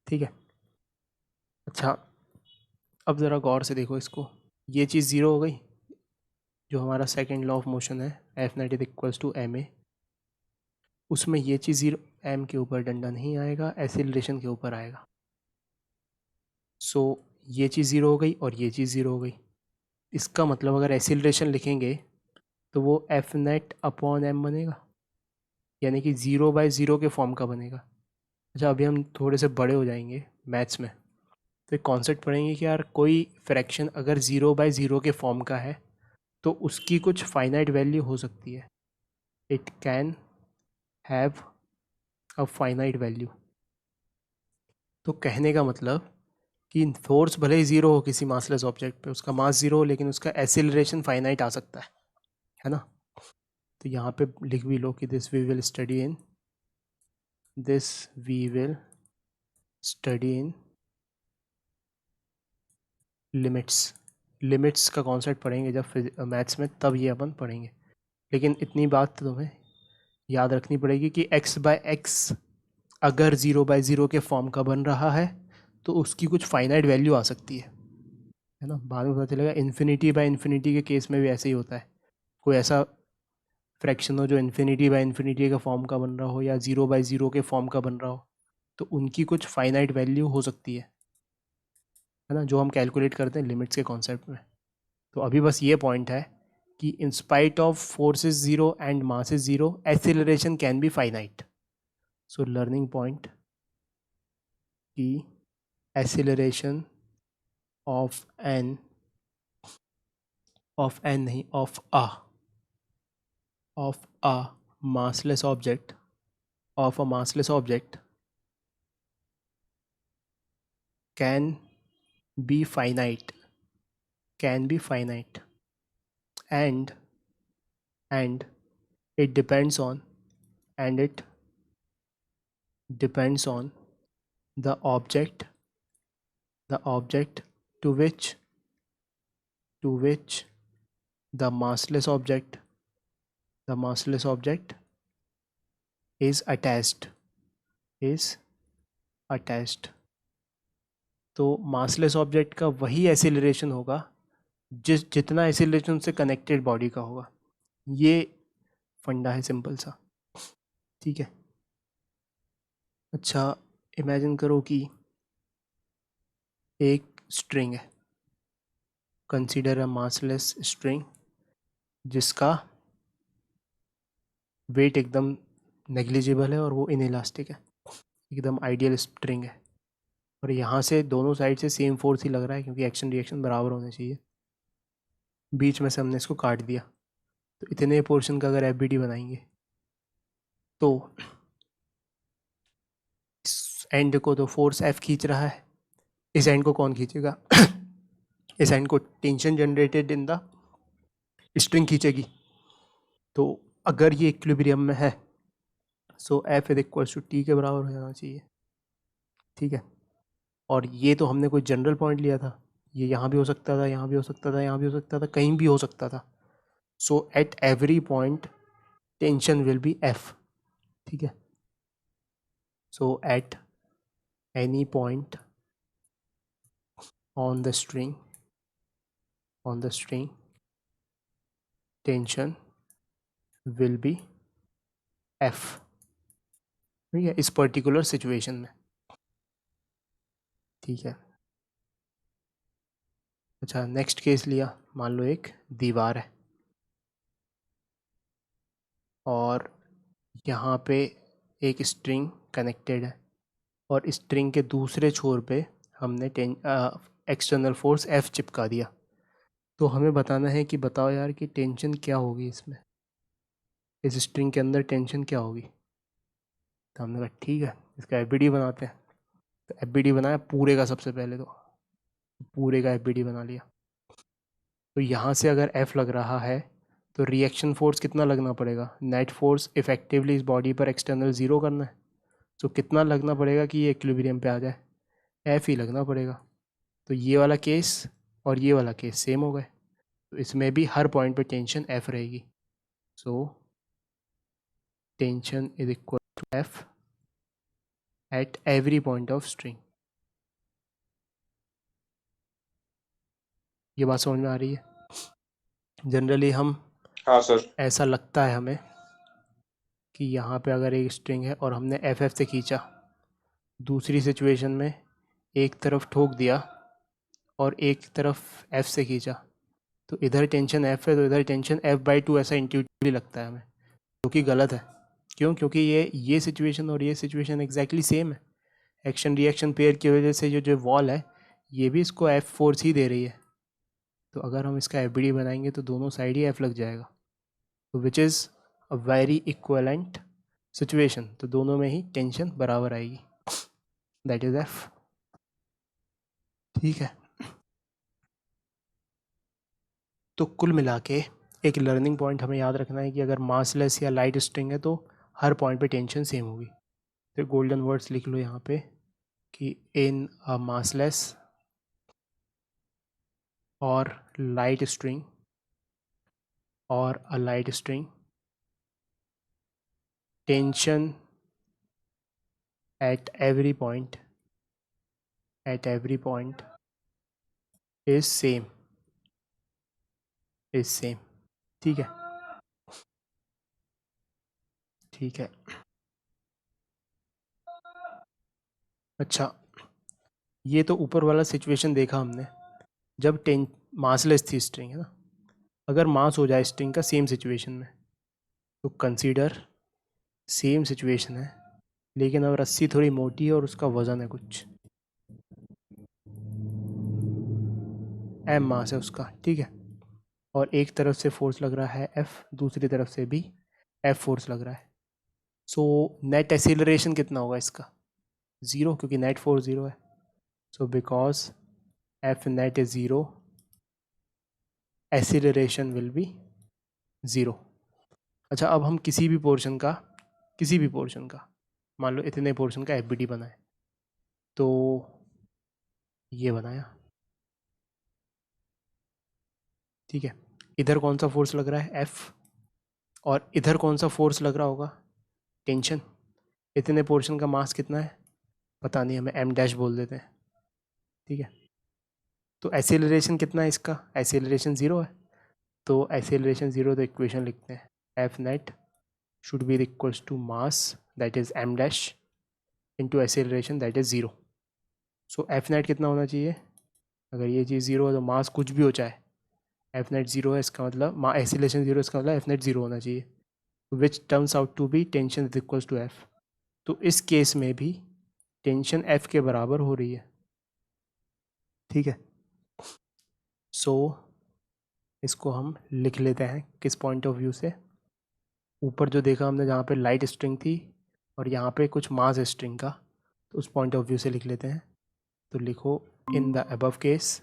ठीक है, अच्छा अब ज़रा गौर से देखो इसको। ये चीज़ ज़ीरो हो गई, जो हमारा सेकंड लॉ ऑफ मोशन है F net is equals to M A, उसमें ये चीज़ ज़ीरो, एम के ऊपर डंडा नहीं आएगा, एसिलरेशन के ऊपर आएगा। सो ये चीज़ ज़ीरो हो गई और ये चीज़ ज़ीरो हो गई। इसका मतलब अगर एसिलरेशन लिखेंगे तो वो एफ नेट अपॉन एम बनेगा, यानी कि 0/0 के फॉर्म का बनेगा। अच्छा, अभी हम थोड़े से बड़े हो जाएंगे मैथ्स में, तो एक कॉन्सेप्ट पढ़ेंगे कि यार कोई फ्रैक्शन अगर 0/0 के फॉर्म का है तो उसकी कुछ फाइनाइट वैल्यू हो सकती है। It can have a finite value. तो कहने का मतलब कि फोर्स भले ही ज़ीरो हो किसी मासलेस ऑब्जेक्ट पे, उसका मास ज़ीरो हो, लेकिन उसका एसिलरेशन फाइनाइट आ सकता है ना। तो यहाँ पे लिख भी लो कि this we will study in limits. Limits का कॉन्सेप्ट पढ़ेंगे जब मैथ्स में, तब ये अपन पढ़ेंगे। लेकिन इतनी बात तो तुम्हें याद रखनी पड़ेगी कि x/x अगर 0/0 के फॉर्म का बन रहा है तो उसकी कुछ फाइनाइट वैल्यू आ सकती है ना। बाद में पता चलेगा इन्फिनिटी/इन्फिनिटी के केस में भी ऐसे ही होता है। कोई ऐसा फ्रैक्शन हो जो इन्फिनिटी/इन्फिनिटी के फॉर्म का बन रहा हो या 0/0 के फॉर्म का बन रहा हो, तो उनकी कुछ फाइनाइट वैल्यू हो सकती है ना, जो हम कैलकुलेट करते हैं लिमिट्स के कॉन्सेप्ट में। तो अभी बस ये पॉइंट है कि इन spite of force is zero and mass is zero, acceleration can be finite. So learning point की एक्सेलरेशन ऑफ एन नहीं, of a massless object can be finite, and and it depends on it depends on the object to which the massless object is attached। तो massless object का वही acceleration होगा जितना acceleration से connected body का होगा। ये फंडा है सिंपल सा। ठीक है, अच्छा इमेजिन करो कि एक स्ट्रिंग है, कंसीडर अ मासलेस स्ट्रिंग जिसका वेट एकदम नेग्लिजिबल है और वो इनइलास्टिक है, एकदम आइडियल स्ट्रिंग है, और यहाँ से दोनों साइड से सेम फोर्स ही लग रहा है क्योंकि एक्शन रिएक्शन बराबर होने चाहिए। बीच में से हमने इसको काट दिया, तो इतने पोर्शन का अगर एफ बनाएंगे तो इस एंड को तो फोर्स एफ खींच रहा है, इस एंड को कौन खींचेगा? इस एंड को tension generated in the string खींचेगी। तो अगर ये इक्विलिब्रियम में है so F is equals to T के बराबर हो जाना चाहिए, ठीक है। और ये तो हमने कोई जनरल पॉइंट लिया था, ये यहाँ भी हो सकता था, यहाँ भी हो सकता था, यहाँ भी हो सकता था, कहीं भी हो सकता था। So at every point tension will be F, ठीक है। So at any point on the string tension will be F, ठीक है, इस पर्टिकुलर सिचुएशन में, ठीक है। अच्छा, नेक्स्ट केस लिया, मान लो एक दीवार है और यहाँ पे एक स्ट्रिंग कनेक्टेड है और स्ट्रिंग के दूसरे छोर पे हमने एक्सटर्नल फोर्स F चिपका दिया। तो हमें बताना है कि बताओ यार कि टेंशन क्या होगी इसमें, इस स्ट्रिंग के अंदर टेंशन क्या होगी। तो हमने कहा ठीक है, इसका एफ बनाते हैं। तो एफ बनाया पूरे का, सबसे पहले तो पूरे का एफ बना लिया। तो यहाँ से अगर एफ लग रहा है तो रिएक्शन फोर्स कितना लगना पड़ेगा, नेट फोर्स इफेक्टिवली इस बॉडी पर एक्सटर्नल ज़ीरो करना है। तो कितना लगना पड़ेगा कि ये इक्विलिब्रियम पे आ जाए, एफ ही लगना पड़ेगा। तो ये वाला केस और ये वाला केस सेम हो गए, तो इसमें भी हर पॉइंट पे टेंशन एफ रहेगी। So tension is equal to F at every point of string. ये बात समझ में आ रही है? जनरली हम, हाँ सर। ऐसा लगता है हमें कि यहाँ पे अगर एक स्ट्रिंग है और हमने एफ से खींचा, दूसरी सिचुएशन में एक तरफ ठोक दिया और एक तरफ एफ से खींचा, तो इधर टेंशन एफ है तो इधर टेंशन F/2 ऐसा इंट्यूटिवली लगता है हमें, जो कि गलत है। क्यों? क्योंकि ये सिचुएशन और ये सिचुएशन एग्जैक्टली सेम है। एक्शन रिएक्शन पेयर की वजह से जो वॉल है ये भी इसको एफ फोर्स ही दे रही है। तो अगर हम इसका एफ बनाएंगे तो दोनों साइड ही एफ लग जाएगा, तो which is a very equivalent situation. तो दोनों में ही टेंशन बराबर आएगी, दैट इज एफ, ठीक है। तो कुल मिला के एक लर्निंग पॉइंट हमें याद रखना है कि अगर मासलेस या लाइट स्ट्रिंग है तो हर पॉइंट पे टेंशन सेम होगी। तो गोल्डन वर्ड्स लिख लो यहाँ पे कि इन अ मासलेस और light string tension at every point is same, ठीक है, ठीक है। अच्छा, ये तो ऊपर वाला सिचुएशन देखा हमने जब मासलेस थी स्ट्रिंग, है ना। अगर मास हो जाए स्ट्रिंग का सेम सिचुएशन में तो कंसीडर सेम सिचुएशन है, लेकिन अब रस्सी थोड़ी मोटी है और उसका वज़न है कुछ m मास है उसका, ठीक है। और एक तरफ से फोर्स लग रहा है F, दूसरी तरफ से भी F फोर्स लग रहा है। सो नेट एक्सीलरेशन कितना होगा इसका, 0, क्योंकि नेट फोर्स 0 है। So because F net is 0, acceleration will be 0। अच्छा, अब हम किसी भी पोर्शन का मान लो इतने पोर्शन का एफ बनाए, तो ये बनाया, ठीक है। इधर कौन सा फोर्स लग रहा है, F, और इधर कौन सा फोर्स लग रहा होगा, टेंशन। इतने पोर्शन का मास कितना है पता नहीं, हमें m डैश बोल देते हैं, ठीक है। तो एक्सीलरेशन कितना है इसका, एक्सीलरेशन 0 है, तो एक्सीलरेशन 0, तो इक्वेशन लिखते हैं F net should be equals to mass that is m dash into acceleration that is 0। So F net कितना होना चाहिए, अगर ये चीज़ 0 है तो मास कुछ भी हो चाहे F net 0 है, इसका मतलब एक्सीलरेशन 0, इसका मतलब F net 0 होना चाहिए, which terms out to be tension is equals to F। तो इस केस में भी टेंशन F के बराबर हो रही है, ठीक है। सो इसको हम लिख लेते हैं किस पॉइंट ऑफ व्यू से। ऊपर जो देखा हमने जहाँ पे लाइट स्ट्रिंग थी और यहाँ पे कुछ मास स्ट्रिंग का, तो उस पॉइंट ऑफ व्यू से लिख लेते हैं। तो लिखो in the above case,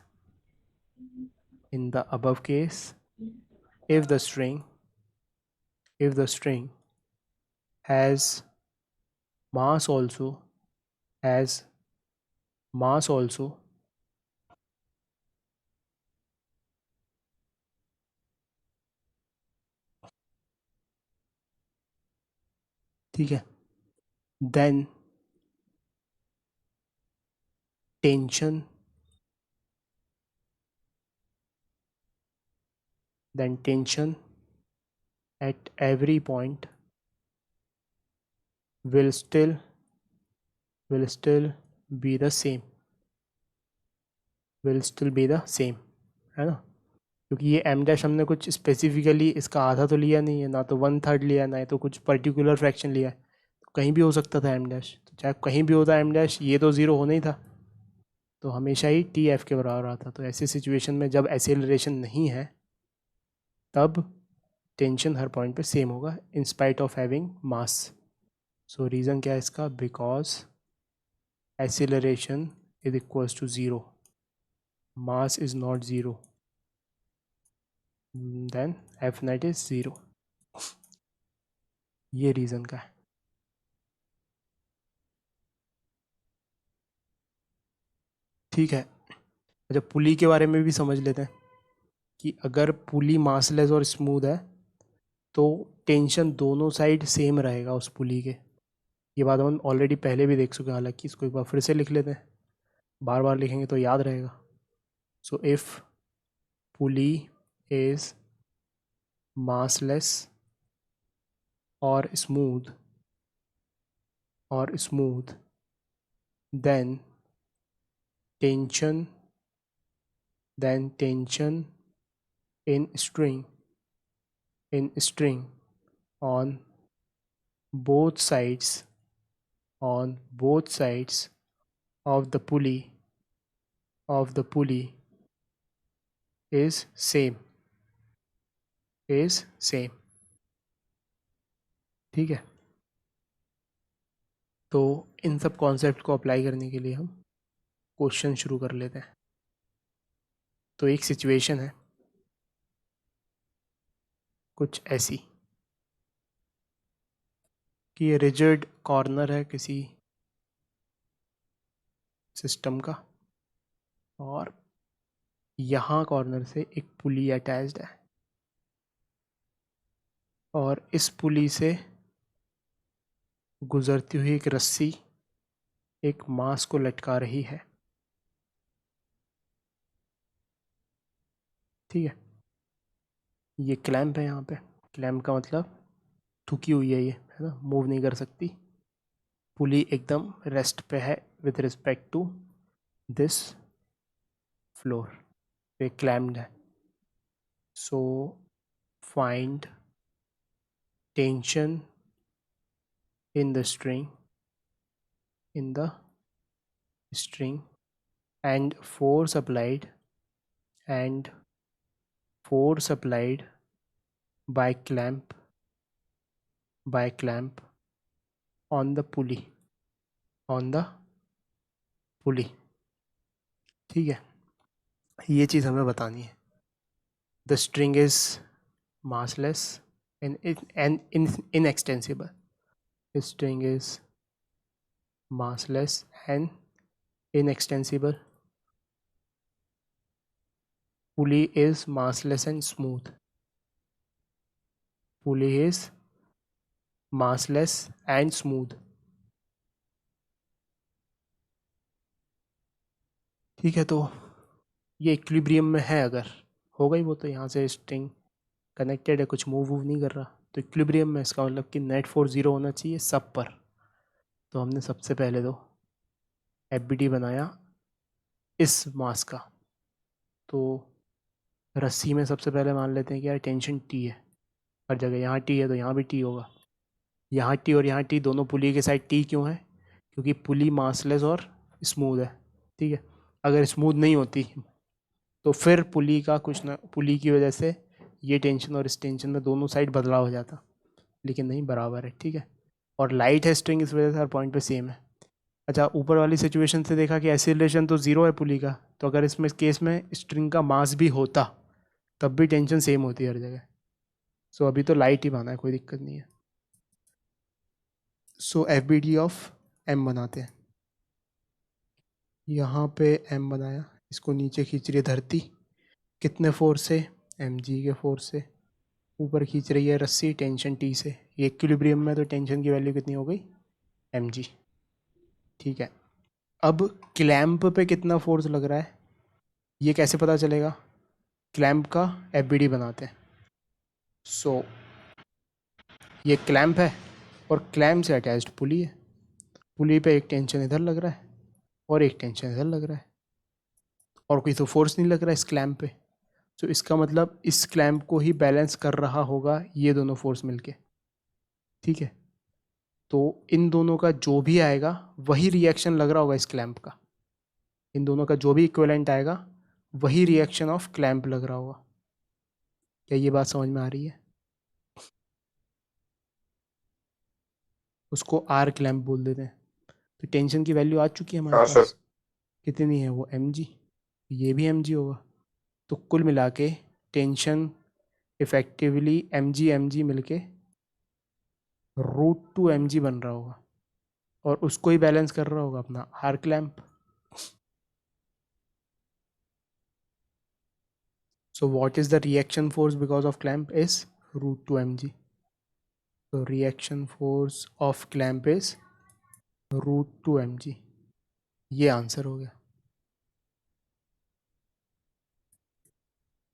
in the above case, if the string has mass also, ठीक है, then tension at every point will still be the same, है ना। क्योंकि ये m डैश हमने कुछ स्पेसिफिकली इसका आधा तो लिया नहीं है, ना तो 1/3 लिया, ना तो कुछ पर्टिकुलर फ्रैक्शन लिया है, तो कहीं भी हो सकता था m डैश। तो चाहे कहीं भी होता m डैश, ये तो ज़ीरो होना ही था, तो हमेशा ही टी एफ के बराबर आता। तो ऐसी सिचुएशन में जब एसेलरेशन नहीं है तब टेंशन हर पॉइंट पे सेम होगा in spite of having mass. So reason क्या है इसका, because acceleration is equals to zero, mass is not zero, then F net is zero. ये रीज़न का है। ठीक है, अच्छा पुली के बारे में भी समझ लेते हैं कि अगर पुली मासलेस और स्मूथ है तो टेंशन दोनों साइड सेम रहेगा उस पुली के। ये बात हम ऑलरेडी पहले भी देख चुके हैं, हालांकि इसको एक बार फिर से लिख लेते हैं, बार बार लिखेंगे तो याद रहेगा। So if pulley is massless or smooth then tension in string on both sides of the pulley is same। ठीक है, तो इन सब कॉन्सेप्ट को अप्लाई करने के लिए हम क्वेश्चन शुरू कर लेते हैं। तो एक सिचुएशन है कुछ ऐसी कि ये रिजिड कॉर्नर है किसी सिस्टम का और यहाँ कॉर्नर से एक पुली अटैच्ड है और इस पुली से गुजरती हुई एक रस्सी एक मास को लटका रही है। ठीक है, ये क्लैंप है, यहाँ पे क्लैंप का मतलब ठुकी हुई है ये, है ना, मूव नहीं कर सकती। पुली एकदम रेस्ट पे है with respect to this floor, पे क्लैम्प्ड है। So find tension in the string and force applied by clamp on the pulley ठीक है, ये चीज़ हमें बतानी है। The string is massless and inextensible. The string is massless and inextensible. Pulley is massless and smooth. Pulley is massless and smooth. ठीक है, तो ये इक्विलिब्रियम में है, अगर होगा ही वो, तो यहाँ से स्ट्रिंग कनेक्टेड है, कुछ मूव नहीं कर रहा, तो इक्विलिब्रियम में इसका मतलब कि नेट फोर्स 0 होना चाहिए सब पर। तो हमने सबसे पहले तो एफबीडी बनाया इस मास का, तो रस्सी में सबसे पहले मान लेते हैं कि यार टेंशन टी है हर जगह, यहाँ टी है तो यहाँ भी टी होगा, यहाँ टी और यहाँ टी, दोनों पुली के साइड टी क्यों है, क्योंकि पुली मासलेस और स्मूथ है। ठीक है, अगर स्मूथ नहीं होती तो फिर पुली का कुछ ना, पुली की वजह से ये टेंशन और इस टेंशन में दोनों साइड बदलाव हो जाता, लेकिन नहीं, बराबर है, ठीक है। और लाइट है स्ट्रिंग, इस वजह से हर पॉइंट पे सेम है। अच्छा, ऊपर वाली सिचुएशन से देखा कि एक्सीलरेशन तो ज़ीरो है पुली का, तो अगर इसमें केस में स्ट्रिंग का मास भी होता तब भी टेंशन सेम होती है हर जगह। सो अभी तो लाइट ही माना है, कोई दिक्कत नहीं है। So F B D of M बनाते हैं। यहाँ पे एम बनाया, इसको नीचे खींच रही है धरती, कितने फोर्स से, एम जी के फोर्स से। ऊपर खींच रही है रस्सी टेंशन टी से, ये इक्विलिब्रियम में, तो टेंशन की वैल्यू कितनी हो गई, एम जी, ठीक है। अब क्लैंप पे कितना फोर्स लग रहा है ये कैसे पता चलेगा, क्लैंप का एफ बी डी बनाते हैं। सो ये क्लैंप है और क्लैंप से अटैच्ड पुली है, पुली पे एक टेंशन इधर लग रहा है और एक टेंशन इधर लग रहा है, और कोई तो फोर्स नहीं लग रहा है इस क्लैंप पे। तो इसका मतलब इस क्लैंप को ही बैलेंस कर रहा होगा ये दोनों फोर्स मिलके, ठीक है। तो इन दोनों का जो भी आएगा वही रिएक्शन लग रहा होगा इस क्लैंप का, इन दोनों का जो भी इक्विवेलेंट आएगा वही रिएक्शन ऑफ क्लैंप लग रहा होगा। क्या ये बात समझ में आ रही है? उसको आर क्लैंप बोल देते हैं। तो टेंशन की वैल्यू आ चुकी है हमारे हाँ सर। पास, कितनी है वो, एम जी, ये भी एम जी होगा। तो कुल मिला के टेंशन इफेक्टिवली एम जी मिल के रूट टू एम जी बन रहा होगा, और उसको ही बैलेंस कर रहा होगा अपना R clamp. So what is the reaction force because of clamp is root 2 mg. So reaction force of clamp is root 2 mg. ये आंसर हो गया,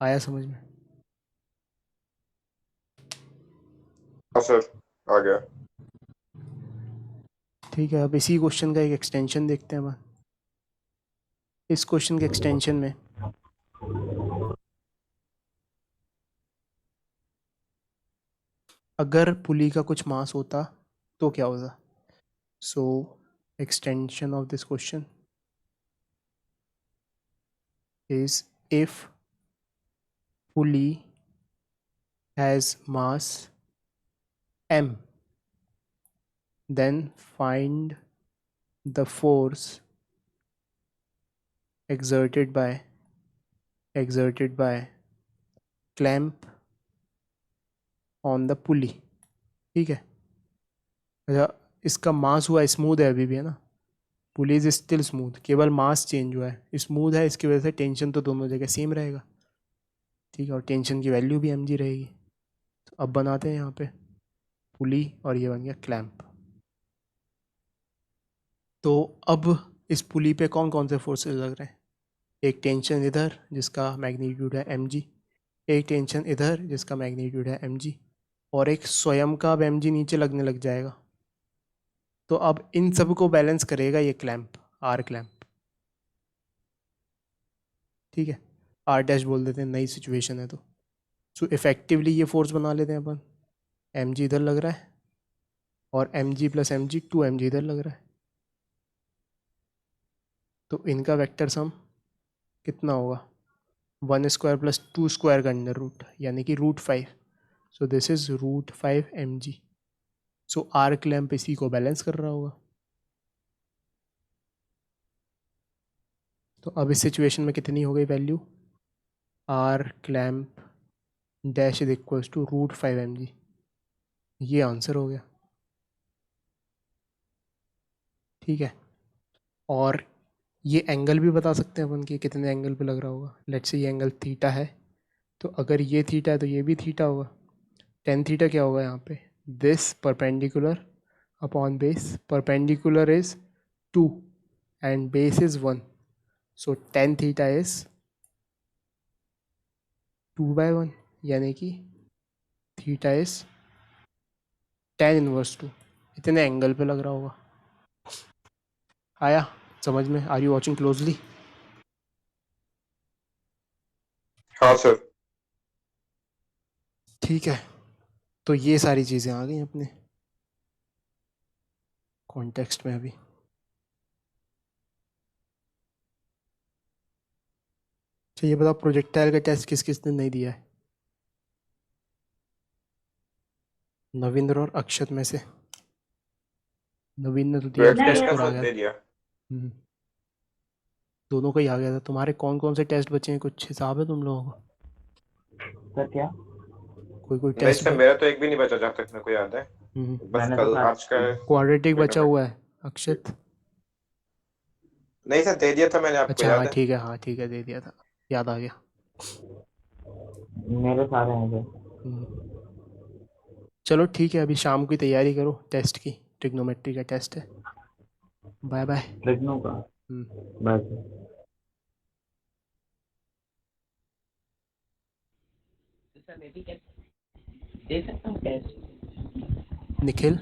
आया समझ में? हाँ सर, आ गया। ठीक है, अब इसी क्वेश्चन का एक एक्सटेंशन देखते हैं। इस क्वेश्चन के एक्सटेंशन में अगर पुली का कुछ मास होता तो क्या होता। So extension of this question is if pulley has mass m, then find the force exerted by clamp on the pulley, ठीक है। अच्छा, इसका मास हुआ स्मूथ है अभी भी, है ना, पुली इज स्टिल स्मूथ, केवल मास चेंज हुआ है, स्मूथ है, इसकी वजह से टेंशन तो दोनों जगह सेम रहेगा, ठीक है, और टेंशन की वैल्यू भी एम जी रहेगी। तो अब बनाते हैं यहाँ पे पुली, और ये बन गया क्लैंप। तो अब इस पुली पे कौन कौन से फोर्सेस लग रहे हैं, एक टेंशन इधर जिसका मैग्नीट्यूड है एम जी, एक टेंशन इधर जिसका मैग्नीट्यूड है एम जी, और एक स्वयं का अब एम जी नीचे लगने लग जाएगा। तो अब इन सब को बैलेंस करेगा ये क्लैंप, आर क्लैंप, ठीक है, आर डैश बोल देते हैं, नई सिचुएशन है तो। सो इफेक्टिवली ये फोर्स बना लेते हैं अपन, एम जी इधर लग रहा है और M G plus M G, two M G इधर लग रहा है, तो इनका वेक्टर सम कितना होगा, 1² प्लस 2² का अंडर रूट, यानी कि √5। So this is √5 M G. So R clamp इसी को बैलेंस कर रहा होगा। तो अब इस सिचुएशन में कितनी हो गई value, R clamp dash is equals to √5 M G, ये आंसर हो गया, ठीक है। और ये एंगल भी बता सकते हैं अपन कि कितने एंगल पे लग रहा होगा। लेट्स से ये एंगल थीटा है, तो अगर ये थीटा है तो ये भी थीटा होगा। टेन थीटा क्या होगा यहाँ पे, this perpendicular upon base, perpendicular is 2 and base is 1, so tan theta is 2/1, यानी कि थीटा इज tan−1 2, इतने एंगल पे लग रहा होगा। आया समझ में, आर यू वॉचिंग क्लोजली? हाँ सर। ठीक है, तो ये सारी चीज़ें आ गई अपने कॉन्टेक्स्ट में अभी। अच्छा ये बताओ प्रोजेक्टाइल का टेस्ट किस किस ने नहीं दिया है? नविंद्र और अक्षत में से। नवीन ने तो दिया, उसका प्रोजेक्टाइल का स्कोर आ सर गया दे था। दिया। दोनों का ही आ गया था। तुम्हारे कौन कौन से टेस्ट बचे हैं, कुछ हिसाब है तुम लोगों को? सर क्या? कोई कोई नहीं टेस्ट सर, मेरा तो एक भी नहीं बचा जहाँ तक मेरे को याद है। बस मैंने तो कल सारे आज का है। क्वाड्रेटिक बचा trigonometry। हुआ है अक्षत? नहीं सर, दे दिया था मैंने आपको, अच्छा हाँ याद है। ठीक है, हाँ ठीक है, दे दिया था, याद आ गया। मेरे सारे हैं सर। हम्म, चलो ठीक है, अभी शाम की तैयारी करो टेस्ट की, ट्रिग्नोमेट्री का टेस्ट है। Bye bye. ट्रिग्नो का। Bye sir. सर मैं भी दे सकता हूँ टेस्ट? निखिल